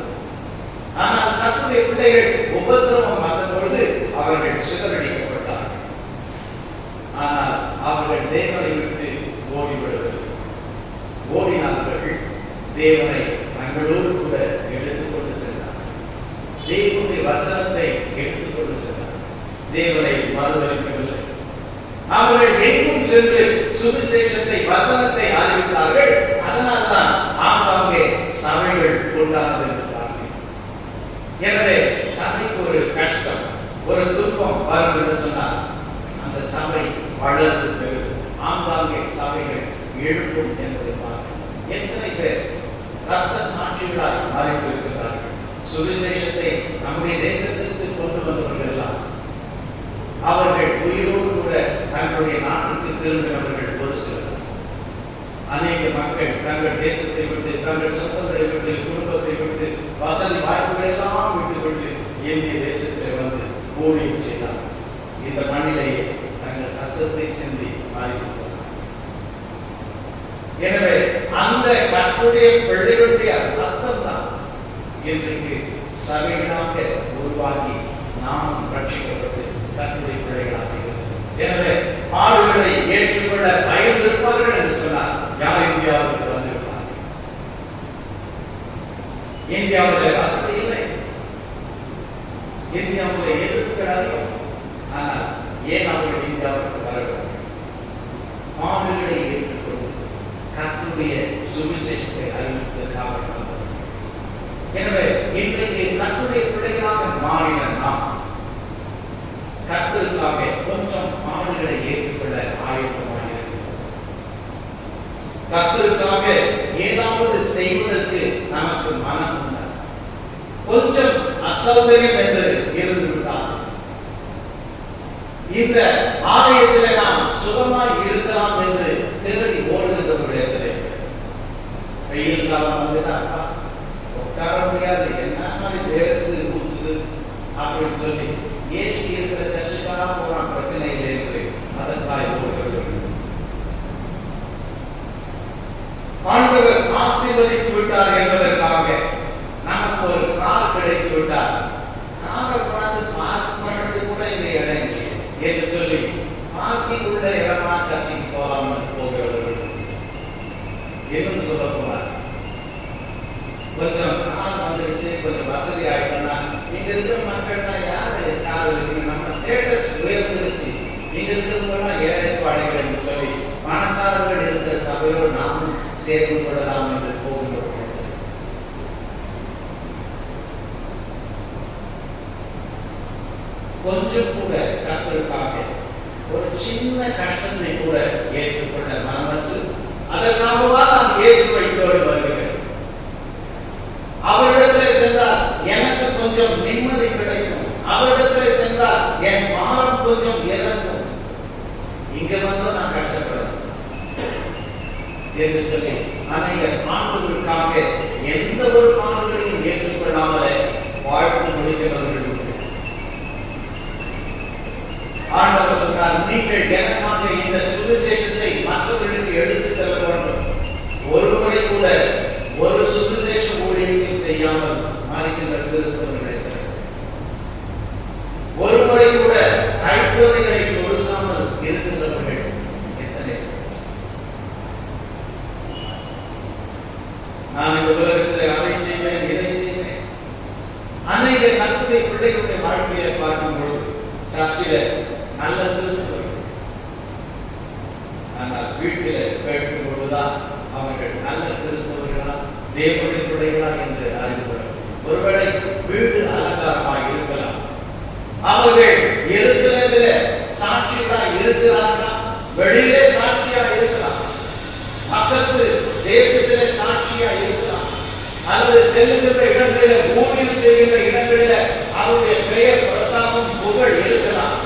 ஆனால் கர்த்தருடைய பிள்ளைகள் உபத்திரவம் வந்த பொழுது அவர்கள் சிதறடிக்கப்பட்டார்கள். ஆனால் அவர்கள் தேவனை விட்டு ஓடிவிடவில்லை. ஓடினார்கள், தேவனை தங்களோடு கூட எடுத்துக்கொண்டு சென்றார். தேவனுடைய வசனத்தை எடுத்துக்கொண்டு சென்றார். தேவனை மறுதலிக்கவில்லை. அவர்கள் எங்கும் சென்று சுவிசேஷத்தை, வசனத்தை அறிவித்தார்கள். அதனால்தான் ஆங்காங்கே சபைகள் உண்டானது என்று பார்க்கிறோம். எனவே சபைக்கு ஒரு கஷ்டம், ஒரு துன்பம் வரும் என்று சொன்னால் அந்த சபை வளர்ந்து பெறும். ஆங்காங்கே சபைகள் எழுப்பும் என்பதை பார்க்கிறோம். எத்தனை பேர் ரத்த சாட்சிகளாய் மாறித்திருக்கிறார்கள். சுவிசேஷத்தை நம்முடைய தேசத்திற்கு கொண்டு வந்தவர்கள் எல்லாம் அவர்கள் உயிரோடு கூட தங்களுடைய நாட்டுக்கு திரும்பினவர்கள் ஒரு சிலர். அநேக மக்கள் தங்கள் தேசத்தை விட்டு, தங்கள் சொந்தங்களை விட்டு, குடும்பத்தை விட்டு, வசதி வாய்ப்புகள் எல்லாம் விட்டுவிட்டு இந்திய தேசத்தில் வந்து ஊழியம் செய்தார். இந்த மண்ணிலேயே தங்கள் ரத்தத்தை சிந்தி மாறிவிட்டார். எனவே அந்த கர்த்தருடைய பிள்ளைகளுடைய ரத்தம் தான் இன்றைக்கு சபைகளாக உருவாகி நாம் ரட்சிக்கப்பட்டு கர்த்தருடைய பிள்ளைகளாக இருக்கிறோம். எனவே ஆடுகளை ஏற்றுக்கொள்ள பயந்திருப்பார்கள் என்று சொன்னார். யார் இந்தியாவுக்கு வந்திருப்பார்கள்? இந்தியாவில் வசதி இல்லை, இந்தியாவில் எதிர்ப்புகள் அதிகம். ஆனால் ஏன் அவர்கள் இந்தியாவுக்கு வர வேண்டும்? ஆடுகளை ஏற்றுக்கொண்டு கர்த்தருடைய சுவிசேஷத்தை அறிவிப்பதற்காக வந்தவர். எனவே இன்றைக்கு கர்த்தருடைய பிள்ளைகளாக மாறின நாம் கர்த்தருக்காக கொஞ்சம் ஆடுகளை ஏற்றுக்கொள்ள ஆயத்தமாக இருக்கிறோம். கர்த்தருக்காக ஏதாவது செய்வதற்கு நமக்கு மனம் உண்டா? கொஞ்சம் அசௌகரியம் என்று இருந்துவிட்டால் இந்த ஆலயத்தில் நாம் சுகமாய் இருக்கலாம் என்று தேடி ஓடுகிறவர்களே, வெயில் காலம் வந்துட்டா உட்கார முடியாது, என்ன மாதிரி வேர்த்து ஊற்றுது அப்படின்னு சொல்லி ஏசி இருக்கிற சர்ச்சுக்காக போறான், பிரச்சனை இல்லை என்று அதற்காக ஓடுகிறவர்கள். ஆண்டவர் ஆசீர்வதித்து விட்டார் என்பதற்காக நமக்கு ஒரு கார் கிடைத்து விட்டார், காரை கொண்டாந்து பார்க் பண்ணுறது கூட இந்த இடம் என்று சொல்லி பார்க்கிங் உள்ள இடமா சர்ச்சுக்கு போகாமல் போகிறவர்கள். இன்னும் சொல்ல போனார், கொஞ்சம் கார் வந்துருச்சு, கொஞ்சம் வசதி ஆயிட்டோம்னா இங்க இருக்கிற மக்கள்னா யாரு கார் வச்சு நம்ம ஸ்டேட்டஸ் உயர்ந்துருச்சு, இங்க இருக்கிறவங்க ஏழை பாடைகள் என்று சொல்லி பணக்காரர்கள் இருக்கிற சபையோடு நாமும் சேர்ந்து கொள்ளலாம் என்று போகின்றோம். கொஞ்சம் கூட கர்த்தருக்காக ஒரு சின்ன கஷ்டத்தை கூட ஏற்றுக்கொள்ள மனமற்று அதற்காகவா நான் இயேசுவை தேடி வருகிறேன். அவரிடத்தில் சென்றால் எனக்கு கொஞ்சம் நிம்மதி கிடைக்கும், அவரிடத்தில் சென்றால் என் பாரம் கொஞ்சம் இறங்கும், இங்க வந்து நான் கஷ்டப்படும் என்று சொல்லி அநேகர் ஆண்டுகளுக்காக எந்த ஒரு பாடுகளையும் ஏற்றுக்கொள்ளாமலே வாழ்த்து முடிக்கிறவர்கள். ஆண்டவர் சொன்னார், நீங்கள் எனக்காக இந்த சுவிசேஷத்தை மற்றவர்களுக்கு எடுத்து செல்ல வேண்டும். ஒரு முறை கூட ஒரு சுவிசேஷ ஊழியத்தையும் செய்யாமல் மறிக்கின்ற கிறிஸ்தவர்களை, ஒரு முறை கூட கைப்பொறிகளை கொடுக்காமல் இருக்கின்றவர்கள் எத்தனை? நான் இந்த உலகத்தில் அதை செய்வேன் இதை செய்வேன். அநேக கர்த்தருடைய பிள்ளைகளுடைய வாழ்க்கையை பார்க்கும் பொழுது சர்ச்சில நல்ல கிறிஸ்தவர்கள், ஆனால் வீட்டில் கேட்கும் பொழுதுதான் அவர்கள் நல்ல கிறிஸ்தவர்களா தேவனுடைய பிள்ளைகளா என்று அறிந்து கொள்ள. ஒருவேளை வீடு அலங்காரமாக இருக்கலாம், அவர்கள் எருசலேமிலே சாட்சியா இருக்கிறார்களா, வெளியிலே சாட்சியா இருக்கலாம், பக்கத்து தேசத்திலே சாட்சியா இருக்கலாம், அல்லது செல்லுகின்ற இடங்களிலே ஊழியம் செய்கின்ற இடங்களிலே அவருடைய பெயர் பிரஸ்தாபம் புகழ் இருக்கலாம்.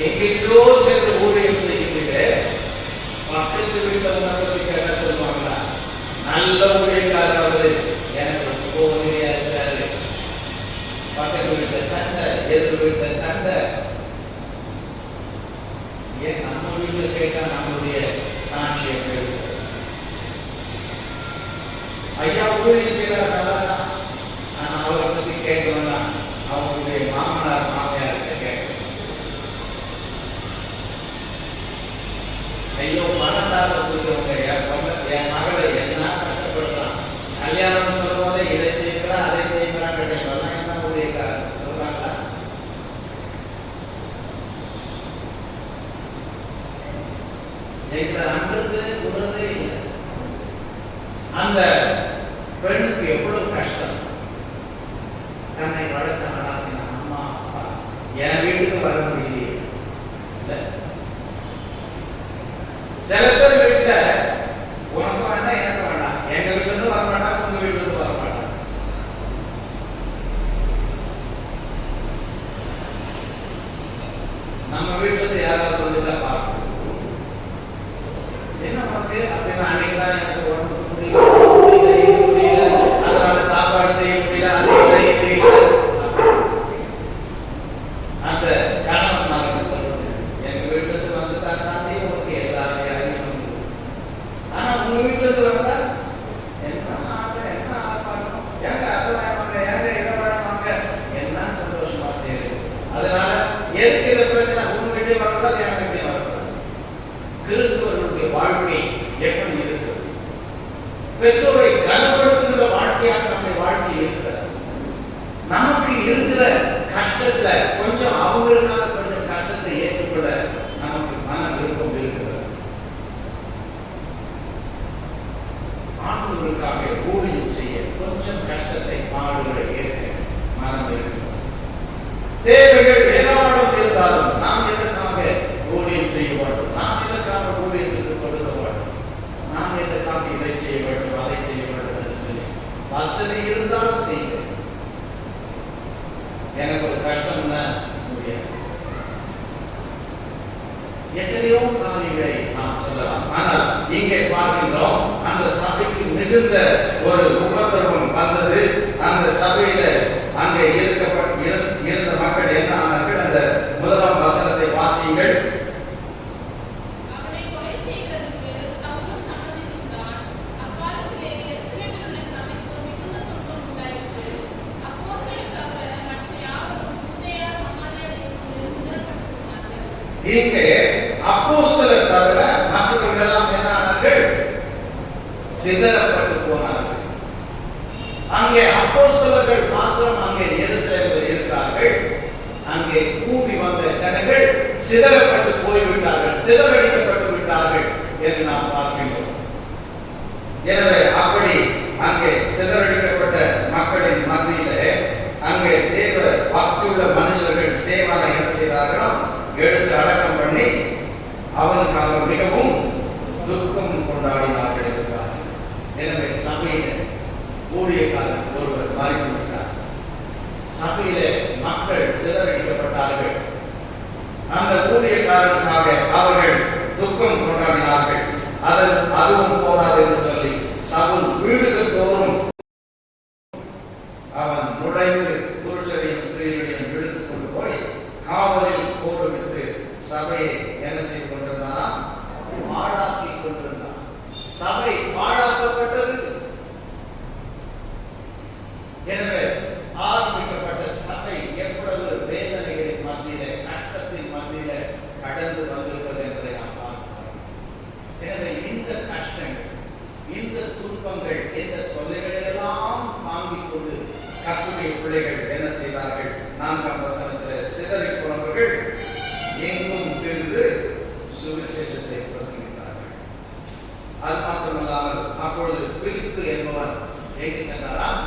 எங்கேயோ சென்று ஊழியம் செய்கிறீர்களே, பக்கத்து வீட்டில் என்ன சொல்லுவாங்களா, நல்ல ஊழியக்காரர் அவரு, எனக்கு ரொம்ப உதவியா இருக்காரு, பக்கத்து வீட்டில் சண்டை, எதிர் வீட்டில் சண்டை. ஏன் நம்ம வீட்டில் கேட்டா நம்மளுடைய சாட்சியம் கேட்கும். ஐயா ஊழியம் செய்யறார் நல்லா தான், ஆனா அவரை பத்தி கேட்கணும்னா அவங்களுடைய மாமனார் மாமியார்கிட்ட கேட்கணும். ஐயோ பணத்தாசை கொடுக்கிறவங்க என் மகளை என்ன கஷ்டப்படுறான், கல்யாணம் சொல்லும் போதே இதை செய்யறான் அதை செய்யறான் கிடையாது, என்ன ஊழியக்காரர் சொல்றாங்களா? எங்களை அன்றது விடுறதே இல்லை. அந்த பெண்ணுக்கு எவ்வளவு கஷ்டம், தன்னை வளர்த்த ஆளாக்கின அம்மா அப்பா என் வீட்டுக்கு வர முடியலையே. சில பேர் வீட்டுல உனக்கு வேண்டாம் எனக்கு வேண்டாம், எங்க வீட்டுல இருந்து வர மாட்டாங்க, உங்க வீட்டுல இருந்து வர மாட்டாங்க. நம்ம வீட்டுல இருந்து யாராவது வந்துட்டா பார்க்கணும், என்ன உனக்கு அப்படின்னு. அன்னைக்குதான் எனக்கு உடம்புக்கு முடியல அதனால சாப்பாடு பெற்றோரை கனப்படுத்துகிற வாழ்க்கையாக நம்முடைய வாழ்க்கை இருக்கிறது. நமக்கு இருக்கிற கஷ்டத்துல கொஞ்சம் அவங்களுக்காக கொஞ்சம் கஷ்டத்தை ஏற்றுக்கொள்ள நமக்கு மன விருப்பம் இருக்கிறது. ஆண்டவருக்காக ஊழியம் செய்ய கொஞ்சம் கஷ்டத்தை பாடுகளை ஏற்க மனம் இருக்கிறது. தேவைகள் ஏராளம் இருந்தாலும் நாம் எதற்காக ஊழியம் செய்ய வேண்டும், நாம் எதற்காக ஊழியத்திற்கு கொடுக்க வேண்டும், நாம் எதற்காக இதை செய்ய வேண்டும் அதை செய்ய வேண்டும் என்று சொல்லி வசதி இருந்தால் செய்ய எனக்கு ஒரு கஷ்டம்னா முடியாது. எத்தனையோ காரியங்களை நாம் சொல்லலாம். ஆனால் இங்கே பார்க்கின்றோம், அந்த சபைக்கு மிகுந்த ஒரு உபத்திரவம் வந்தது. அந்த சபையில அங்கே இருந்த மக்கள் என்ன ஆனார்கள்? அந்த 1ஆம் வசனத்தை வாசியுங்கள். இங்கே அப்போஸ்தலர் தவிர மற்றவர்கள் எல்லாம் என்ன ஆனார்கள்? சிதறப்பட்டு போனார்கள். அங்கே அப்போஸ்தலர்கள் மாத்திரம் அங்கே எருசலேமில் இருக்கிறார்கள். அங்கே கூடி வந்த ஜனங்கள் சிதறப்பட்டு போய்விட்டார்கள், சிதறடிக்கப்பட்டு விட்டார்கள் என்று நாம் பார்க்கின்றோம். எனவே அப்படி அங்கே சிதறடிக்கப்பட்ட மக்களின் மத்தியிலே அங்கே தேவ பக்தியுள்ள மனுஷர்கள் ஸ்தேவானை என்ன செய்தார்களோ எடுத்து அடக்கம் பண்ணி அவனுக்காக மிகவும் துக்கம் கொண்டாடினார்கள் என்றார்கள். எனவே சபையில ஊழியக்காரர் ஒருவர் மறைந்து விட்டார். சபையிலே மக்கள் சிதறடிக்கப்பட்டார்கள். அந்த ஊழியக்காரனுக்காக அவர்கள் துக்கம் கொண்டாடினார்கள். அதுவும் போதாது என்று சொல்லி சவுல் வீடுக்கு தோறும் அவன் நுழைந்து புருஷரையும் ஸ்திரீகளையும் இழுத்துக் கொண்டு போய் காவலில் போடுவிட்டு சபையை என்ன செய்து கொண்டிருந்தாரா? பாழாக்கி கொண்டிருந்தார். சபை பாழாக்கப்பட்டது. எனவே ஆரம்பிக்கப்பட்ட சபை எவ்வளவு வேதனைகளின் மத்தியிலே, கஷ்டத்தின் மத்தியிலே கடந்து வந்திருப்பது என்பதை நாம் பார்க்கிறோம். எனவே இந்த கஷ்டங்கள், இந்த துன்பங்கள், இந்த தொல்லைகளை எல்லாம் தாங்கிக் கொண்டு கர்த்தருடைய பிள்ளைகள் என்ன செய்தார்கள்? 4ஆம் வசனத்தில் சிதறி போனவர்கள் எங்கும் திரிந்து சுவிசேஷத்தை பிரசங்கித்தார்கள். அது மாத்திரமல்லாமல் அப்பொழுது பிலிப்பு என்பவன் எங்கு சென்றாராம்?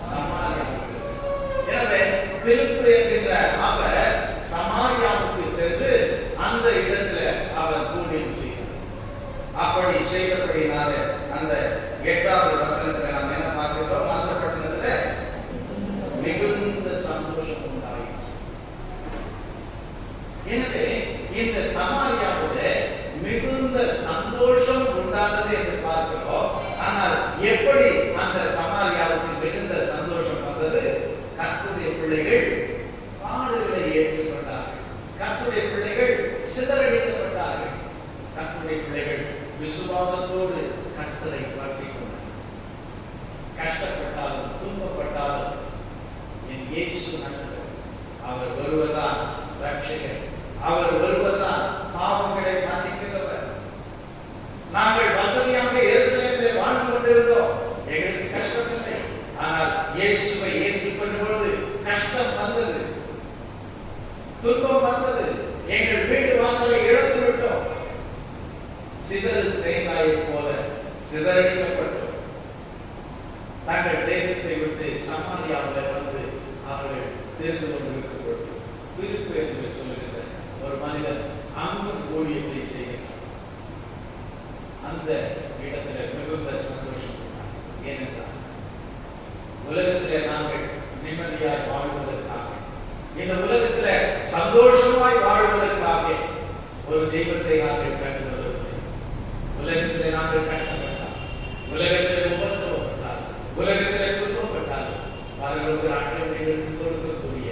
சமாரியாவுக்கு சென்றார். எனவே பிலிப்பு என்கின்ற அவர் சமாரியாவுக்கு சென்று அந்த இடத்துல அவர் ஊழியம் செய்தார். அப்படி செய்தபடினால அந்த 8வது வசனத்தில் நாம் என்ன பார்க்கிறோம்? அந்த பட்டணத்தில் மிகுந்த சந்தோஷம் உண்டாயிற்று. எனவே இந்த சமாரியாவுக்கு மிகுந்த சந்தோஷம் உண்டானது என்று பார்க்கிறோம். ஆனால் எப்படி அந்த சமாரியாவுக்கு மிகுந்த சந்தோஷம் வந்தது? கர்த்தருடைய பிள்ளைகள் பாடுகளை ஏற்றுக்கொண்டார்கள். கர்த்தருடைய பிள்ளைகள் சிதறடிக்கப்பட்டார்கள். கர்த்தருடைய பிள்ளைகள் விசுவாசத்தோடு கர்த்தரை பற்றிக் கொண்டார்கள். கஷ்டப்பட்டாலும் துன்பப்பட்டாலும் என் இயேசு நல்லவர், அவர் ஒருவர்தான் ரட்சகர், அவர் ஒருவர்தான் பாவங்களை மன்னிக்கிறவர். நாங்கள் வசதியாக எருசலேமிலே வாழ்ந்து கொண்டிருந்தோம், எங்களுக்கு கஷ்டம் இல்லை. ஆனால் இயேசுவை ஏற்றுக்கொண்ட பொழுது கஷ்டம் வந்தது, துன்பம் வந்தது. எங்கள் வீட்டு வாசலை இழந்து விட்டோம். சிதறு தேங்காயை போல சிதறடிக்கப்பட்டோம். நாங்கள் தேசத்தை விட்டு சமாரியாவில் வந்து அவர்கள் தெரிந்து கொண்டிருக்கப்பட்டு பிலிப்பு என்று சொல்லுகிற ஒரு மனிதன் அங்கு ஊழியத்தை செய்கிறார். அந்த இடத்துல மிகுந்த சந்தோஷம் கொண்டார். ஏனென்றால் உலகத்திலே நாங்கள் நிம்மதியாய் வாழ்வதற்காக, இந்த உலகத்தில சந்தோஷமாய் வாழ்வதற்காக ஒரு தெய்வத்தை நாங்கள் கண்டுகொள்ளவில்லை. உலகத்திலே நாங்கள் கஷ்டப்பட்டால், உலகத்திலே உபத்திரவப்பட்டால், உலகத்திலே துன்பப்பட்டால் பரலோக ராஜ்யம் எங்களுக்கு கொடுக்கக்கூடிய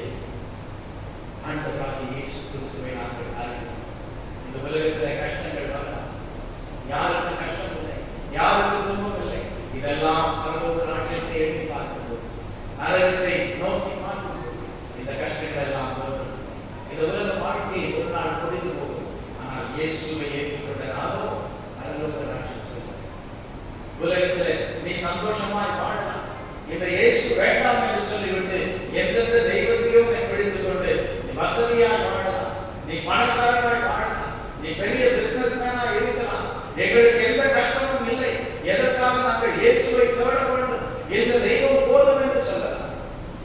ஆண்டவராகிய இயேசு கிறிஸ்துவை நாங்கள் அறிவோம். இந்த உலகத்திலே கஷ்டங்கள் வரலாம், யாருக்கு கஷ்டம் இல்லை, யாருக்கு துன்பம் இல்லை. இதெல்லாம் பரலோக ராஜ்யத்தை எண்ணி பார்க்கும்போது, நரகத்தை நோக்கி பார்க்கும்போது இந்த கஷ்டங்கள் எல்லாம் போகும். இந்த உலக வாழ்க்கை ஒரு நாள் முடிந்து போகும். ஆனால் இயேசுவை சந்தோஷமாய் வாழலாம். இந்த இயேசு வேண்டாம் என்று சொல்லிவிட்டு எந்தெந்த தெய்வத்தையும் நீ பிடித்துக் கொண்டு நீ வசதியாய் வாழலாம், நீ பணக்காரனாய் வாழலாம், நீ பெரிய பிசினஸ்மேனா இருக்கலாம். எங்களுக்கு எந்த கஷ்டமும் இல்லை. எதற்காக நாங்கள் இயேசுவை தேட வேண்டும்? இந்த தெய்வம் போதும் என்று சொல்லலாம்.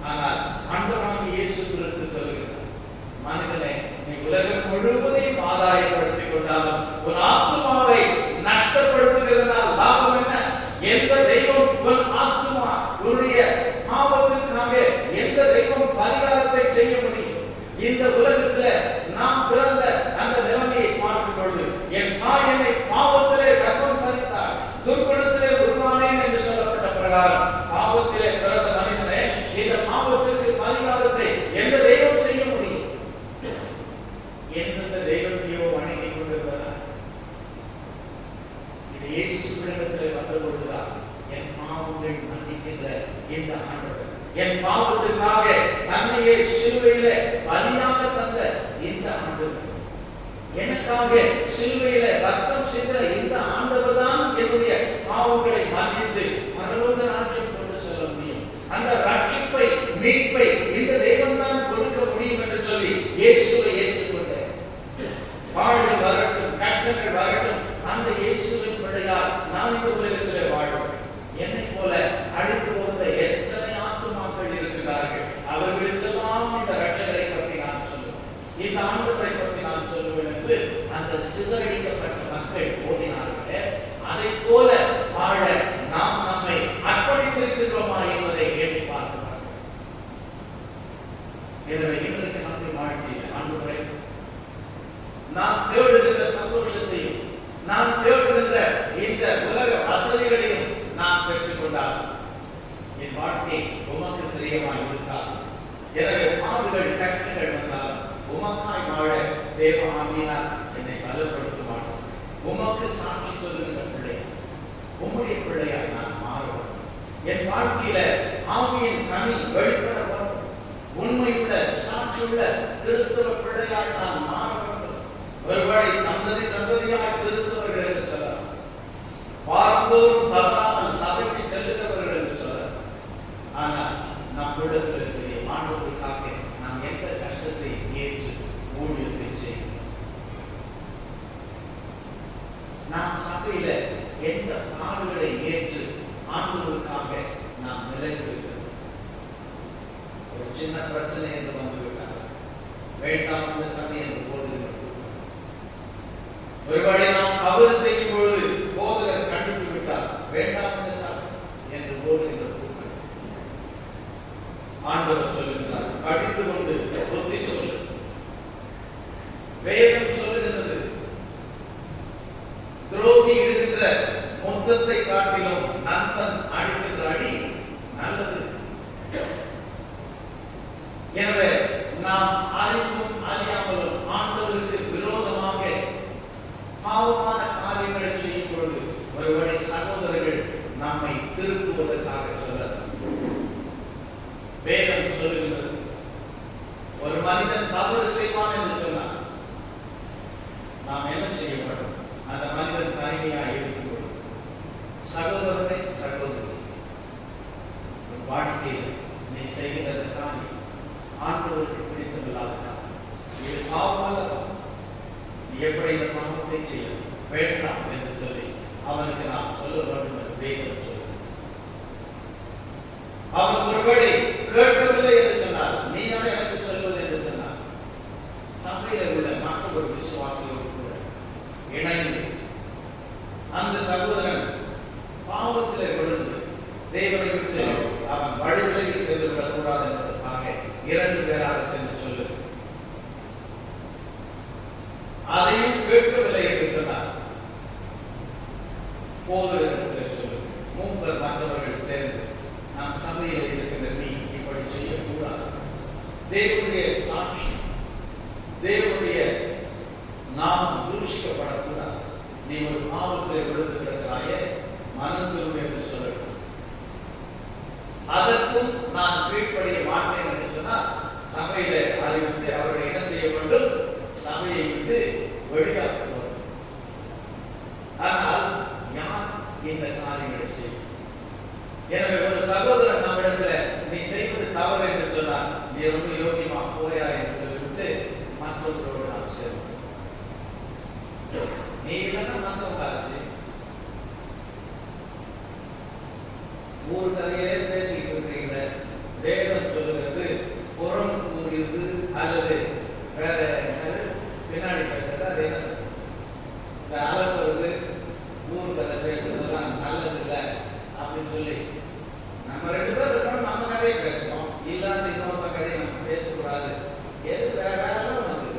ஆனால் ஆண்டவராகிய இயேசு கிறிஸ்து சொல்லுகிறார், மனிதனே, நீ உலகம் முழுவதையும் ஆதாயப்படுத்திக் கொண்டாலும் உன் ஆத்துமாவை நஷ்டப்படுத்துகிறதால் லாபம் என்ன? எந்த தெய்வம் உன் ஆத்துமா உன்னுடைய பாவத்திற்காக எந்த தெய்வம் பரிகாரத்தை செய்ய முடியும்? இந்த உலகத்துல நாம் பிறந்த அந்த நிலைமையை பார்க்கும் பொழுது, என் தாய் என்னை பாவத்திலே கர்ப்பம் தரித்தாள், துர்க்குணத்திலே உருவானேன் என்று சொல்லப்பட்ட பிரகாரம் பாவத்திலே பிறந்த மனிதனே, இந்த பாவத்திற்கு பரிகாரத்தை எந்த தெய்வம் செய்ய முடியும்? எந்தெந்த தெய்வத்தையோ வணங்கிக் கொண்டிருக்கிறார். இது இயேசுவிடத்திலே வந்த பொழுதுதான் என் பாவங்கள் மன்னிக்கின்ற இந்த ஆண்டவர், என் பாவத்திற்காக தன்னையே சிலுவையிலே பலியாக தந்த இந்த ஆண்டவர், எனக்காக சிலுவையிலே ரத்தம் சிந்தின இந்த ஆண்டவர் தான் என்னுடைய பாவங்களை மன்னித்து பரலோக ராஜ்யம் கொண்டு செல்ல முடியும். அந்த ரட்சிப்பை, மீட்பை இந்த தெய்வம் தான் கொடுக்க முடியும் என்று சொல்லி இயேசுவை ஏற்றுக்கொண்டேன். பாடுகள் வரட்டும், கஷ்டங்கள் வரட்டும், அந்த இயேசுவின் பிள்ளையால் நான் இந்த உலகத்திலே வாழ்வேன். என்னை போல அழித்து போகிற எத்தனை ஆத்துமாக்கள் இருக்கிறார்கள். அவர்களுக்கெல்லாம் இந்த ரட்சகரை பற்றி நான் சொல்லுவேன், இந்த ஆண்டவரை பற்றி நான் சொல்லுவேன் என்று அந்த சிதறடிக்கப்பட்ட மக்கள் ஓடினார்களே, அதை போல வாழ நாம் நம்மை அர்ப்பணித்திருக்கிறோமா என்பதை எண்ணி பார்க்கிறார்கள். எனவே இன்றைக்கு நம்முடைய வாழ்க்கையில் ஆண்டவரை நாம் தேடுகின்ற சந்தோஷத்தையும் நாம் தேடுகின்ற இந்த உலக வசதிகளையும் நாம் பெற்றுக் கொண்டால் என் வாழ்க்கை உமக்கு பிரியமாய் இருக்காது. எனவே பாடுகள் கஷ்டங்கள் வந்தால் உமக்காய் வாழ தேவ ஆவியினால் என்னை பலப்படுத்த மாட்டோம். உமக்கு சாட்சி சொல்லுகின்ற பிள்ளை, உம்முடைய பிள்ளையாய் நான் மாற வேண்டும். என் வாழ்க்கையில ஆவியின் கனி வெளிப்பட வேண்டும். உண்மையுள்ள சாட்சியுள்ள கிறிஸ்தவ பிள்ளையாய் நான் மாற வேண்டும். ஒருவேளை சந்ததி சந்ததியாய் கிறிஸ்தவர்கள் என்று சொல்லலாம், வாரந்தோறும் தவறாமல் சபைக்கு செல்லுகிறவர்கள் என்று சொல்லலாம். ஆனால் நம்மிடத்தில் இருக்கிற ஆண்டவருக்காக நாம் எந்த கஷ்டத்தை ஏற்று ஊழியத்தை செய்கிறோம்? நாம் சபையில எந்த பாடுகளை ஏற்று ஆண்டவருக்காக நாம் நிலைத்திருக்கிறோம்? ஒரு சின்ன பிரச்சனை என்று வந்துவிட்டார், வேண்டாம் என்ற சபை என்று போடுகிறோம். ஒருவேளை நாம் தவறு செய்யும் பொழுது போதகர் கண்டித்து விட்டார், வேண்டாம் என்ற சபை என்று போடுகிற கூட்டம். ஆண்டவர் சொல்லுகிறார், படித்து கொண்டு புத்தி சொல்லு. வேதம் சொல்லுகிறது, துரோகி இடுகின்ற மொத்தத்தை காட்டிலும் நண்பன் அடிக்கின்ற அடி நல்லது. எனவே நாம் அறிந்தும் அறியாமலும் ஆண்டவருக்கு விரோதமாக பாவமான காரியங்களை செய்யும் பொழுது ஒருவேளை சகோதரர்கள் நம்மை திருப்புவதற்காக சொல்லலாம். வேதம் சொல்லுகிறது, ஒரு மனிதன் தவறு செய்வான் என்று சொன்னார், நாம் என்ன செய்ய வேண்டும்? அந்த மனிதன் தனிமையாக இருக்கும் பொழுது சகோதரனை சகோதரி, வாழ்க்கையில் நீ செய்கிறது காரியம் ஆண்டவருக்கு பிடித்தமில்லாத இது பாவமல்லவா? நீ எப்படி இந்த பாவத்தை செய்ய வேண்டாம் என்று சொல்லி அவனுக்கு நாம் சொல்ல வேண்டும் என்று வேதம் சொல்லுது. அவன் ஒருவேளை கேட்கவில்லை என்று சொன்னார், நீ யார் எனக்கு சொல்வது என்று சொன்னார், சபையில் உள்ள மற்றொரு விசுவாசியோடு கூட இணைந்து அந்த சகோதரன் பாவத்திலே விழுந்து தேவனை விட்டு அவன் வழிவிலகி சென்று விடக்கூடாது என்பதற்காக 2 பேராக சென்று சொல்லு. அதையும் கேட்கவில்லை என்று சொன்னார், போதகரிடத்தில் சொல்லு. மூவர் மற்றவர்கள் சேர்ந்து நாம் சபையில் இருக்கின்ற நீ இப்படி செய்யக்கூடாது, தேவனுடைய சாட்சி, தேவனுடைய நாம் தூஷிக்கப்படக்கூடாது, நீ ஒரு பாவத்திலே விழுந்து கிடக்கிறாயே, மனம் திரும்ப என்று சொல்லட்டும். அதற்கும் நான் கீழ்ப்படிய மாட்டேன் என்று சொன்னால் சபையில அறிவித்து அவர்களை என்ன செய்ய வேண்டும்? சபையை விட்டு வெளியாக்க வேண்டும். ஆனால் யார் இந்த காரியங்களை செய்யும்? எனவே ஒரு சகோதரன் நம்மிடத்துல நீ செய்வது தவறு என்று சொன்னார், நீ ரொம்ப யோகியமா போயா என்று சொல்லிவிட்டு மற்றவர்களோடு நாம் சேர்வோம். நீ இல்லைன்னா மற்றவங்க ஆச்சு. ஊர் கதையிலே பேசிக்கிட்டு இருக்கிறீங்க. வேதம் சொல்லுகிறது புறம் கூறியது அல்லது வேற என்னது பின்னாடி பேசுறது, அது என்ன சொல்றது? இந்த அலப்புறது ஊர் கதை பேசுறதெல்லாம் நல்லது இல்லை அப்படின்னு சொல்லி நம்ம ரெண்டு பேர் இருக்கணும். நம்ம கதையை பேசணும், இல்லாத இன்னொரு கதையை நம்ம பேசக்கூடாது. எது வேற வேற வந்து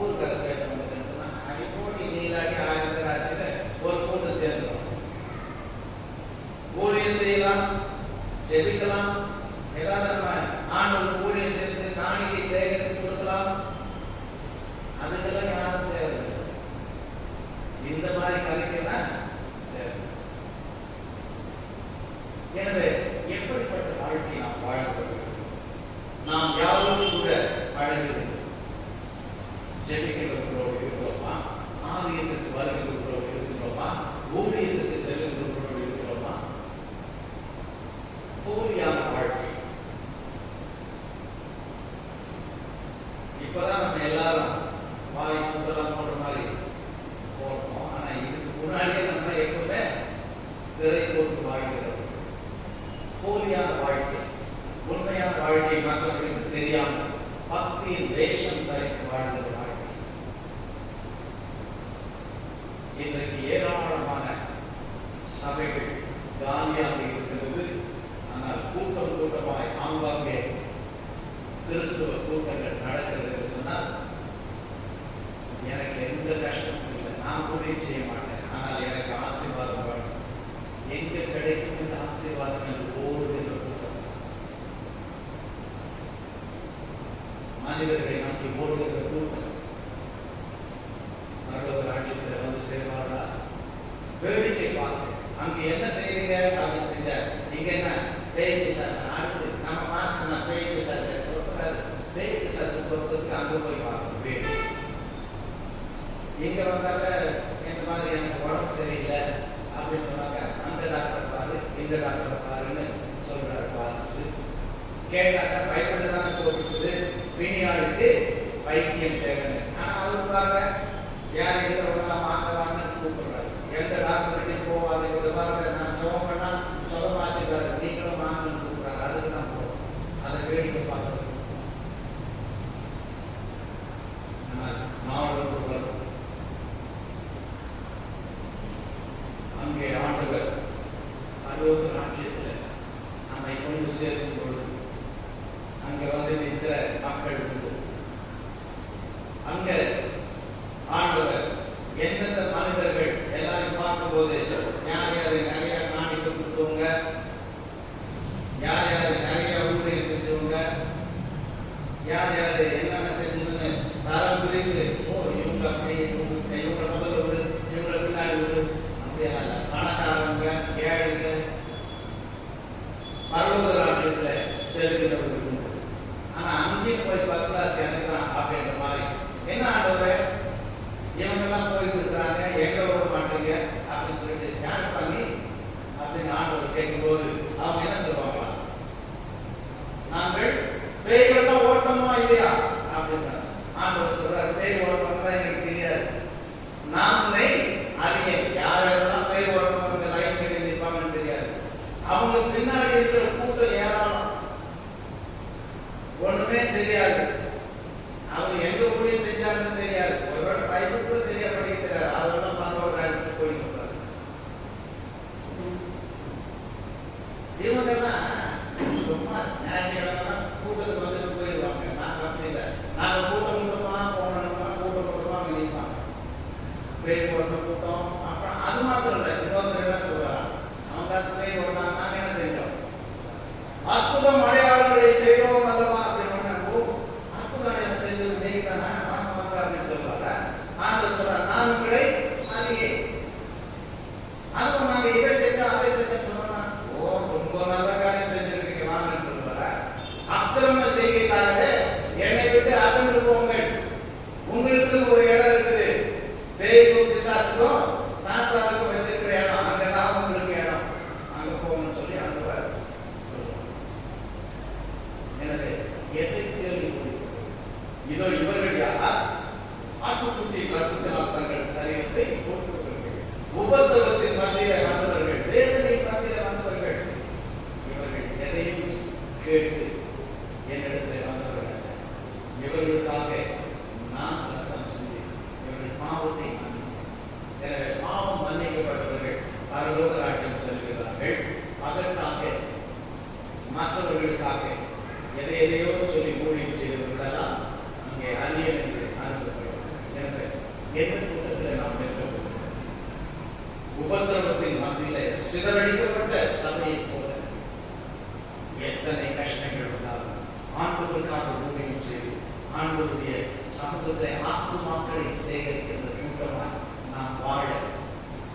ஊர் கதை பேச வந்துன்னு சொன்னா அடிப்போட்டி நீலாட்டி 1000 பேர் ஆச்சுன்னு ஒரு கூட்டம் சேர்ந்துடும். ஊழியம் செய்யலாம், ஜெபிக்கலாம், ஏதாவது நம்ம ஆண்டவருக்கு ஊழியம் செய்து காணிக்கை சேகரித்து கொடுக்கலாம். அதுக்கெல்லாம் யாரும் சேரவில்லை. இந்த மாதிரி கதைக்கெல்லாம் சேரும். எனவே எப்படிப்பட்ட வாழ்க்கை நாம் வாழப்படுகிறோம்? நாம் யாரோடு கூட பழகுகிறோம்? ஜெபிக்கிறவர்களோடு இருக்கிறோமா? ஆலயத்துக்கு வருகிறவர்களோடு இருக்கிறோமா? ஊழியத்துக்கு செல்லுகிறவர்களோடு இருக்கிறோமா? போலியான வாழ்க்கை. இப்பதான் நம்ம எல்லாரும் வாய் கூட்டலாம் போன்ற மாதிரி போடுறோம். ஆனா இதுக்கு முன்னாடியே நம்ம எப்பவுமே திரை போட்டு வாழ்கிறோம். போலியான வாழ்க்கை, உண்மையான வாழ்க்கை மற்றவர்களுக்கு தெரியாமல் பக்தியின் வேஷம் தரித்து வாழ்கிற வாழ்க்கை. இன்றைக்கு ஏராளமான சபைகள் காலியாக இருக்கிறது. ஆனால் கூட்டம் கூட்டமாய் ஆங்காங்கே கிறிஸ்துவ கூட்டங்கள் நடக்கிறது என்று சொன்னால் எனக்கு எந்த கஷ்டமும் இல்லை, நான் ஊழியம் செய்ய மாட்டேன், ஆனால் எனக்கு ஆசீர்வாதம் வேணும். எங்க கிடைக்கும் இந்த ஆசீர்வாதம் என்று ஓடுகின்ற கூட்டம் தான். மனிதர்களை நம்பி ஓடுகின்ற கூட்டம் மற்றொரு ராஜ்யத்தில் வந்து சேர்வார்களா? வேடிக்கை பார்த்து அங்க என்ன செய்றீங்க அப்படின்னு செஞ்ச, இங்க என்ன பேய் பிசாசு ஆடுது, நம்ம மாசம் பேய் பிசாசு பொறுக்கிறாரு, பேய் பிசாசு பொறுத்ததுக்கு அங்க போய் பார்க்கணும். வேடி இங்க வந்தாக்க இந்த மாதிரி எனக்கு உடம்பு சரியில்லை அப்படின்னு சொன்னாங்க, அந்த டாக்டர் பாரு இந்த டாக்டர் பாருன்னு சொல்றாரு. வாசிட்டு கேட்டாக்கா பயப்பட்டு தானே போட்டுருக்குது, பிணியாளுக்கு வைத்தியம் தேவைன்னு. ஆனா அவரு பாருங்க யார் இருக்கிறவங்களாம் வாங்க வாங்கன்னு கூப்பிடுறாரு. எந்த டாக்டர்கிட்டையும் போவாது பாருங்க, நான் சுகம் பண்ணா சுகமாச்சுக்கிறாரு, நீங்களும் வாங்கன்னு கூப்பிடுறாரு. அதுக்கு தான் போவோம், அதை வேடிக்கை பார்க்கறது. ஆனால் மாவட்டம் அங்கே ஆண்டவர் அறுபது ராஜ்யத்தில் நம்மை கொண்டு சேர்க்கும் பொழுது அங்கே வந்து நிற்கிற மக்கள் உண்டு. அங்கே ஆண்டவர் எந்தெந்த மனிதர்கள் எல்லாரும் பார்க்கும்போது யார் யாரு நிறைய காணிக்கை கொடுத்தவங்க, யார் யாரு நிறைய ஊழியம் செஞ்சவங்க, யார் யாரு என்னென்ன செஞ்சதுன்னு தரம் பிரித்து, ஓ இவங்க அப்படி இவங்களை முதல்ல விடு, இவங்களை பின்னாடி விடு, அப்படியெல்லாம் பணக்காரங்க ஏழைங்க பரலோக ராஜ்யத்தில் செலுகிறவர்கள் உண்டு. ஆனா அங்கேயும் போய் ஃபர்ஸ்ட் கிளாஸ் எனக்கு தான் அப்படின்ற மாதிரி, என்ன ஆண்டவரே இவங்கெல்லாம் போயிட்டு இருக்கிறாங்க, எங்க விட மாட்டீங்க அப்படின்னு சொல்லிட்டு யார் பண்ணி அப்படின்னு ஆண்டவர் கேட்கும்போது அவங்க என்ன சொல்லுவாங்களா? நாங்கள் பேய்கள்லாம் ஓட்டமா இல்லையா அப்படின்னா ஆண்டவர் சொல்றாரு, பேய் ஓட்டமா எனக்கு தெரியாது, நான் உன்னை அறியேன். யாரெல்லாம் பேய் ஓட்டமா அந்த லைன் கட்டி நிற்பாங்கன்னு தெரியாது. அவங்க பின்னாடி இருக்கிற கூட்டம் ஏராளம், ஒண்ணுமே தெரியாது. அவர் எங்க ஊழியம் செஞ்சாருன்னு தெரியாது, ஒருவேளை பைபிள் கூட சரியா படிக்க தெரியாது. அவரெல்லாம் மற்றவர்கள் அடிச்சு போயிருப்பாரு. இவங்கெல்லாம் சும்மா ஞாயிற்றுக்கிழமை கூட்டத்துக்கு வந்துட்டு போயிடுவாங்க. நாங்க அப்படி இல்லை, நாங்க கூட்டம் கூட்டமா போனோம்னா கூட்டம் கூட்டமா அங்க நிற்பாங்க. பேய் ஓட்ட கூட்டம். அப்புறம் அது மாத்திரம் இல்லை, இன்னொருத்தர் என்ன சொல்றாங்க, அவங்க பேய் ஓட்டாங்க, நாங்க என்ன செஞ்சோம், அதற்காக மற்றவர்களுக்காக எதை எதையோ சொல்லி ஊழியம் செய்தவர்களெல்லாம் அங்கே அரியன் என்று அனுப்பப்படுகிறார். எனவே எந்த கூட்டத்தில் நாம் நிற்க போகிறோம்? உபத்திரவத்தின் மத்தியில சிதறடிக்கப்பட்ட சபையை போல எத்தனை கஷ்டங்கள் வந்தாலும் ஆண்டவருக்காக ஊழியம் செய்து ஆண்டவருடைய சமூகத்தை ஆத்துமாக்களை சேகரிக்கின்ற கூட்டமாய் நாம் வாழ,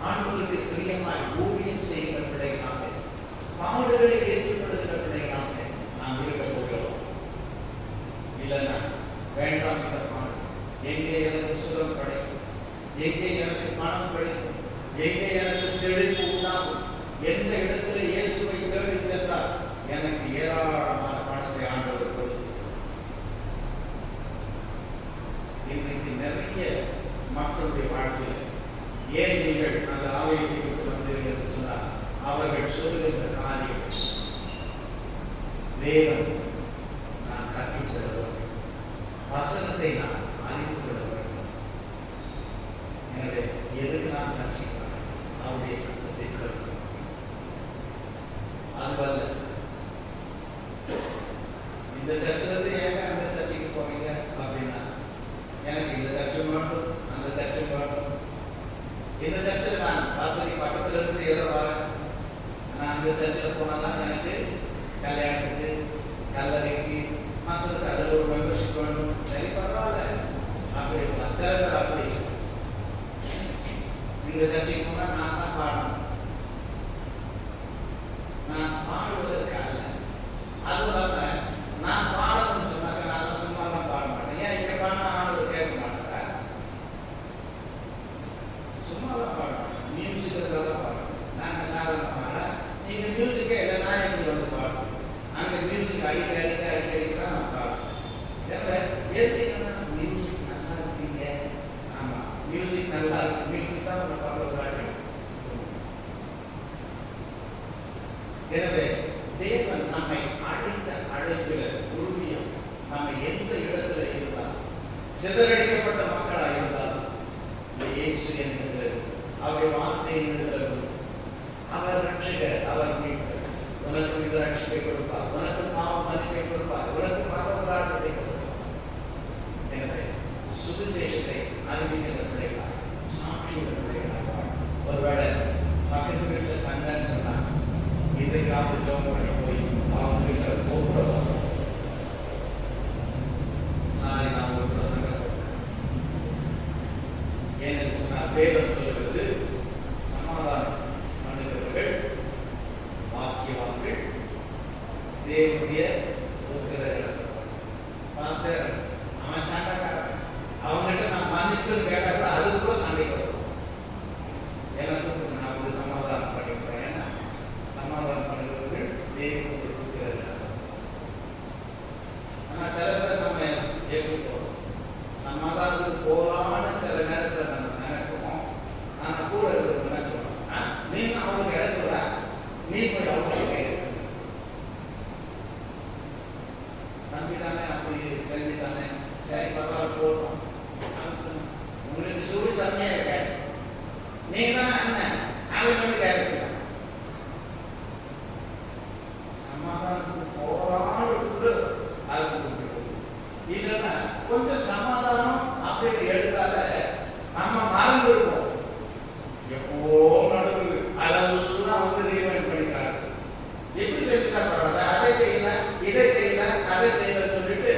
ஆண்டவருக்கு பிரியமாய் ஊழியம் செய்கிற பிள்ளைகளாக, பாடுகளை ஏற்றுக்கொள்கிற பிள்ளைகளாக நாம் இருக்க போகிறோம். இல்லைன்னா வேண்டாம் இந்த பாடு, எங்கே எனக்கு சுகம் கிடைக்கும், எங்கே எனக்கு பணம் கிடைக்கும், எங்கே எனக்கு செழிப்பு உண்டாகும், எந்த இடத்துல இயேசுவை தேடி சென்றால் எனக்கு ஏராளமான பணத்தை ஆண்டவர் கொடுத்து. இன்றைக்கு நிறைய மக்களுடைய வாழ்க்கையில் ஏன் நீங்கள் அந்த ஆலயத்திற்கு வந்தீர்கள் என்று சொன்னால் அவர்கள் சொல்லுகின்ற காரியம், வேதம் நான் கற்றுக்கொள்ள வேண்டும், வசனத்தை நான் அறிந்து கொள்ள வேண்டும். எனவே எதுக்கு நான் சர்ச்சைக்கிறேன்? அவருடைய சத்தத்தை கேட்கும். அதுவல்ல இந்த சர்ச்சிலிருந்து ஏங்க அந்த சர்ச்சைக்கு போவீங்க அப்படின்னா, எனக்கு இந்த சர்ச்சை வேண்டும், அந்த சர்ச்சை வேண்டும். இந்த சர்ச்சில் நான் வாசதி பக்கத்தில் இருந்து ஏதோ வரேன், ஆனால் அந்த சர்ச்சில் போனால் தான் எனக்கு கல்யாணத்துக்கு, கல்லறைக்கு, மற்றதுக்கு அதில் ஒரு மெம்பர்ஷிப் வேண்டும். சரி, பரவாயில்ல, அப்படி சில பேர் அப்படி இந்த சர்ச்சைக்கு போனால் நான் தான் பாடணும். நான் பாடுவதற்காக அது இல்லாமல் நான் பாடணும்னு சொன்னாக்க நான் தான் சும்மா தான் பாட மாட்டேன். ஏன் இங்கே பாடினா ஆண்டவர் கேட்க மாட்டாரா? சும்மா தான் பாட மாட்டேன், மியூசிக்காக தான் பாடுறேன். நாங்கள் சாதாரணமாக நீங்கள் மியூசிக்கே இல்லைன்னா எங்களுக்கு வந்து பாடணும். அங்கே மியூசிக் அடிக்க தான் நான் பாடுறேன். எதுக்கு மியூசிக் நல்லா இருக்கீங்க? ஆமாம், மியூசிக் நல்லா இருக்கு, மியூசிக் தான் உங்களை பாடுறாங்க. எனவே தேவன் நம்மை அழைத்த அழைப்பில் உறுதியம், நம்ம எந்த இடத்துல இருந்தால், சிதறடிக்கப்பட்ட மக்களாக இருந்தால், இயேசு என்கிற அவருடைய வார்த்தை என்கிற அவர் ரட்சகர், அவர் மீட்பர். உனக்கு மிக ரட்சிப்பை கொடுப்பார், உனக்கு பாவம் மன்னிப்பை கொடுப்பார், உனக்கு பரவலாட்டத்தை கொடுப்பார். எனவே சுவிசேஷத்தை அறிவிக்கிற பிள்ளைகளாக, சாட்சியுள்ள பிள்ளைகளாக. ஒருவேளை பக்கத்து வீட்டில் சண்டைன்னு சொன்னாங்க, இன்றைக்காவது ஜோம் பண்ணி போய் அவங்க வீட்டில் கூப்பிடுவோம். சாரி, நான் உங்களுக்கு சங்கடப்பட்டேன். ஏன்னு சொன்னால் வேதம் சொல்கிறது, சமாதானம் பண்ணுகிறவர்கள் வாக்கியவான்கள் தேவனுடைய புத்திரர்கள். பாஸ்டர் அவன் சண்டைக்காரன், அவங்ககிட்ட நான் மன்னிப்புன்னு கேட்டால் கூட அது கூட சண்டைக்கு வரும். எனக்கு நான் வந்து சமாதானம் பண்ணிக்கிறேன். சமாதானம் பண்ணுகிறவர்கள் தேவனுடைய புத்திரர்கள். ஆனால் சில பேர் நம்ம எப்படி போகிறோம்? சமாதானத்துக்கு போகலான்னு சில நேரத்தில் நம்ம நினைப்போம். ஆனால் கூட இருக்கிறவங்க என்ன சொல்லுவாங்க? நீ அவங்களுக்கு இடைச்சல, நீ போய் அவங்களுக்கு நம்பி தானே அப்படி செஞ்சுட்டானே, சரி பரவாயில்ல போட்டோம். உங்களுக்கு சூடு செம்மையாக இருக்க, நீங்க தான் அண்ணன், அவங்களுக்கு வந்து கேட்க சமாதானத்துக்கு போராடுறது இல்லைன்னா கொஞ்சம் சமாதானம் அப்படி எடுத்தால நம்ம மறந்துருப்போம். எப்போ நடக்குது அதெல்லாம் வந்து ரீவைண்ட் பண்ணிக்கிறாங்க. எப்படி செஞ்சுதான் பரவாயில்ல, அதை செய்யல, இதை செய்யல, அதை செய்யல சொல்லிட்டு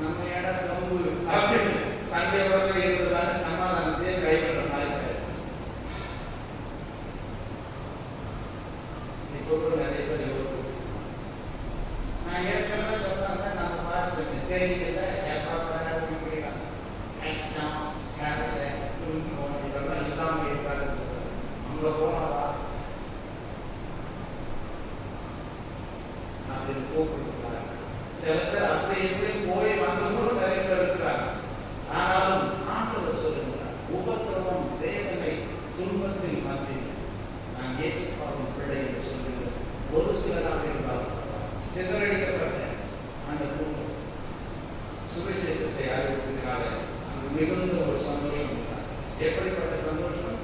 நம்ம இடம் நம்பு அப்படின்னு சண்டையோட இருந்ததான சமாதானத்தையே கைவிடுற மாதிரி பேச. இப்போ கூட நிறைய பேர் யோசிச்சு, நான் ஏற்கனவே சொன்னாங்க, நம்ம பாஸ்டர் தெரியல, எப்போ இப்படிதான் கஷ்டம், கவலை, துன்பம் இதெல்லாம் இல்லாமல் இருக்காது. அங்கே போனவா அப்படின்னு கூப்பிடுறாங்க. சில பேர் அப்படி இப்படி போய் வந்தவங்களும் நிறைய பேர் இருக்கிறாங்க. ஆனாலும் ஆண்டவர் சொல்லுகிறார், உபத்திரவம், வேதனை, துன்பத்தின் மத்தியில் நான் இயேசுவின் பிள்ளை என்று சொல்லுகிறேன். ஒரு சிலராக இருந்தாலும் சிதறடிக்கப்பட்ட அந்த கூட்டம் சுவிசேஷத்தை அறிவிக்கிறார அங்கு மிகுந்த ஒரு சந்தோஷம் இருந்தார். எப்படிப்பட்ட சந்தோஷம்?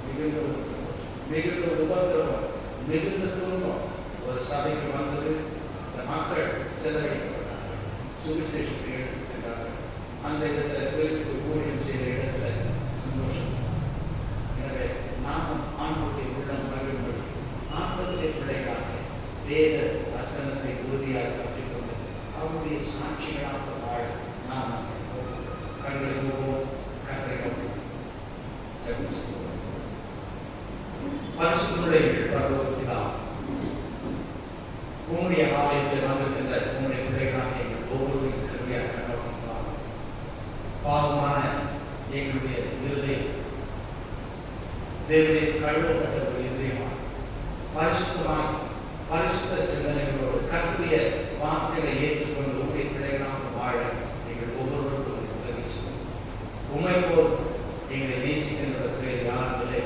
மிகுந்த ஒரு சந்தோஷம், மிகுந்த உபத்திரவம், மிகுந்த துன்பம் ஒரு சபைக்கு வந்தது. அந்த மக்கள் சிதறடிக்கப்பட்டார்கள், சுவிசேஷத்தை எடுத்து சென்றார்கள். அந்த இடத்துல கோயிலுக்கு ஊழியம் செய்த இடத்துல சந்தோஷம். எனவே நாமும் ஆண்டுடைய உள்ளம் மகிழும்படி ஆண்டவருடைய பிள்ளைகளாக வேத வசனத்தை உறுதியாக கற்றுக்கொண்டு அவருடைய சாட்சிகளாக வாழ நாம் கண்களை போவோம். கத்தரை ஜெபம் செய்வோம். பரிசுத்தமுள்ள பரலோகத்திலா, உம்முடைய ஆலயத்தில் வந்திருக்கின்ற உம்முடைய பிள்ளைகளாக எங்கள் ஒவ்வொருவரையும் கருவியாக கண்ணோக்கிக்கலாம். பாவமான எங்களுடைய இருதயம் தேவனை கழுவப்பட்ட ஒரு இருதயமாக பரிசுத்தமாக பரிசுத்த சிந்தனைகளோடு கர்த்தருடைய வார்த்தைகளை ஏற்றுக்கொண்டு உம்முடைய பிள்ளைகளாக வாழ எங்கள் ஒவ்வொருவருக்கும் உதவி செய்யும். உம்மை போல் எங்களை நேசிக்கின்ற பேர் யார் இல்லை.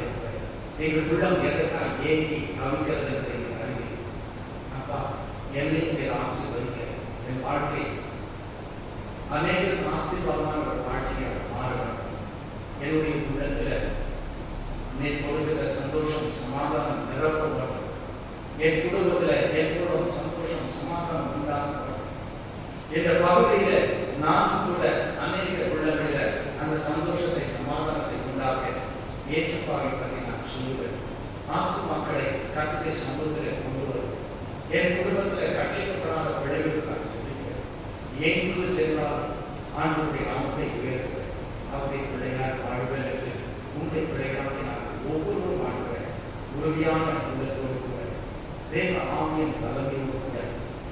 எங்கள் உள்ளம் எதற்காக ஏங்கி கவிக்கிறது என்று எங்கள் அறிவி. அப்பா, என்னையும் பேர் ஆசீர்வதிக்க என் வாழ்க்கை அநேக ஆசீர்வாதமான ஒரு வாழ்க்கையாக மாற வேண்டும். என்னுடைய உள்ளத்தில் நீ கொடுக்கிற சந்தோஷம் சமாதானம் நிரப்ப வேண்டும். என் குடும்பத்தில் என் குடும்பம் சந்தோஷம் சமாதானம் உண்டாக வேண்டும். இந்த பகுதியில் நான் கூட அநேக உள்ளங்களில் அந்த சந்தோஷத்தை சமாதானத்தை உண்டாக்க இயேசுப்பாவை பற்றி நான் சொல்லுவேன். மக்களை கர்த்தருடைய சமூகத்தில் கொண்டு வருவேன். என் குடும்பத்தில் ரட்சிக்கப்படாத பிள்ளைகளுக்கு நான் சொல்லிக்கிறேன். எங்கு சென்றாலும் ஆண்டவருடைய நாமத்தை உயர்த்துவேன். அவருடைய பிள்ளைகளாக வாழ்வேன் என்று உங்களுடைய பிள்ளைகளாக நான் ஒவ்வொருவரும் ஆண்டுவேன். உறுதியான உள்ளத்தோடு கூட தேவ ஆவியின் தலைமையோடு கூட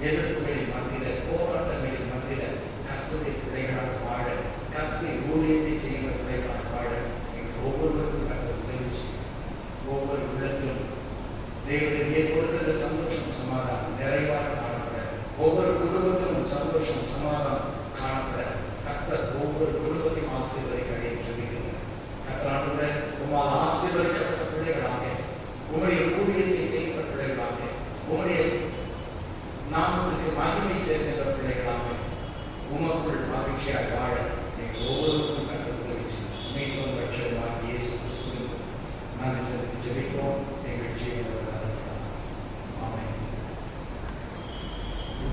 எதிர்ப்புகளின் மத்தியில் போராட்டங்களின் மத்தியில் கர்த்தருடைய பிள்ளைகளாக வாழ, கர்த்தருடைய ஊழியத்தை செய்கிற பிள்ளைகளாக வாழ எங்கள் ஒவ்வொருவருக்கும் கர்த்தர் உதவி செய்யும். ஒவ்வொரு உள்ளத்திலும் தேவனுடைய கொடுக்கிற சந்தோஷம் சமாதானம் நிறைவாக காணப்பட, ஒவ்வொரு குடும்பத்திலும் சந்தோஷம் சமாதானம் காணப்பட கர்த்தர் ஒவ்வொரு குடும்பத்தையும் ஆசீர்வதிக்க சொல்லியிருக்கிறார். கர்த்தரான உமால் ஆசீர்வதிக்கப்பட்ட பிள்ளைகளாக, உங்களுடைய ஊழியத்தை செய்கிற பிள்ளைகளாக, உங்களுடைய நாமத்துக்கு மகிமை சேர்க்கின்ற பிள்ளைகளாக உமக்குள் மகிழ்ச்சியாக வாழ நீங்கள் ஒவ்வொருவருக்கும் கர்த்தர் உதவி செய்யும். மீண்டும் ரட்சகராகிய இயேசு கிறிஸ்துவின் நன்றி செலுத்தி ஜெபிக்கிறோம். எங்கள் ஜீவனோடு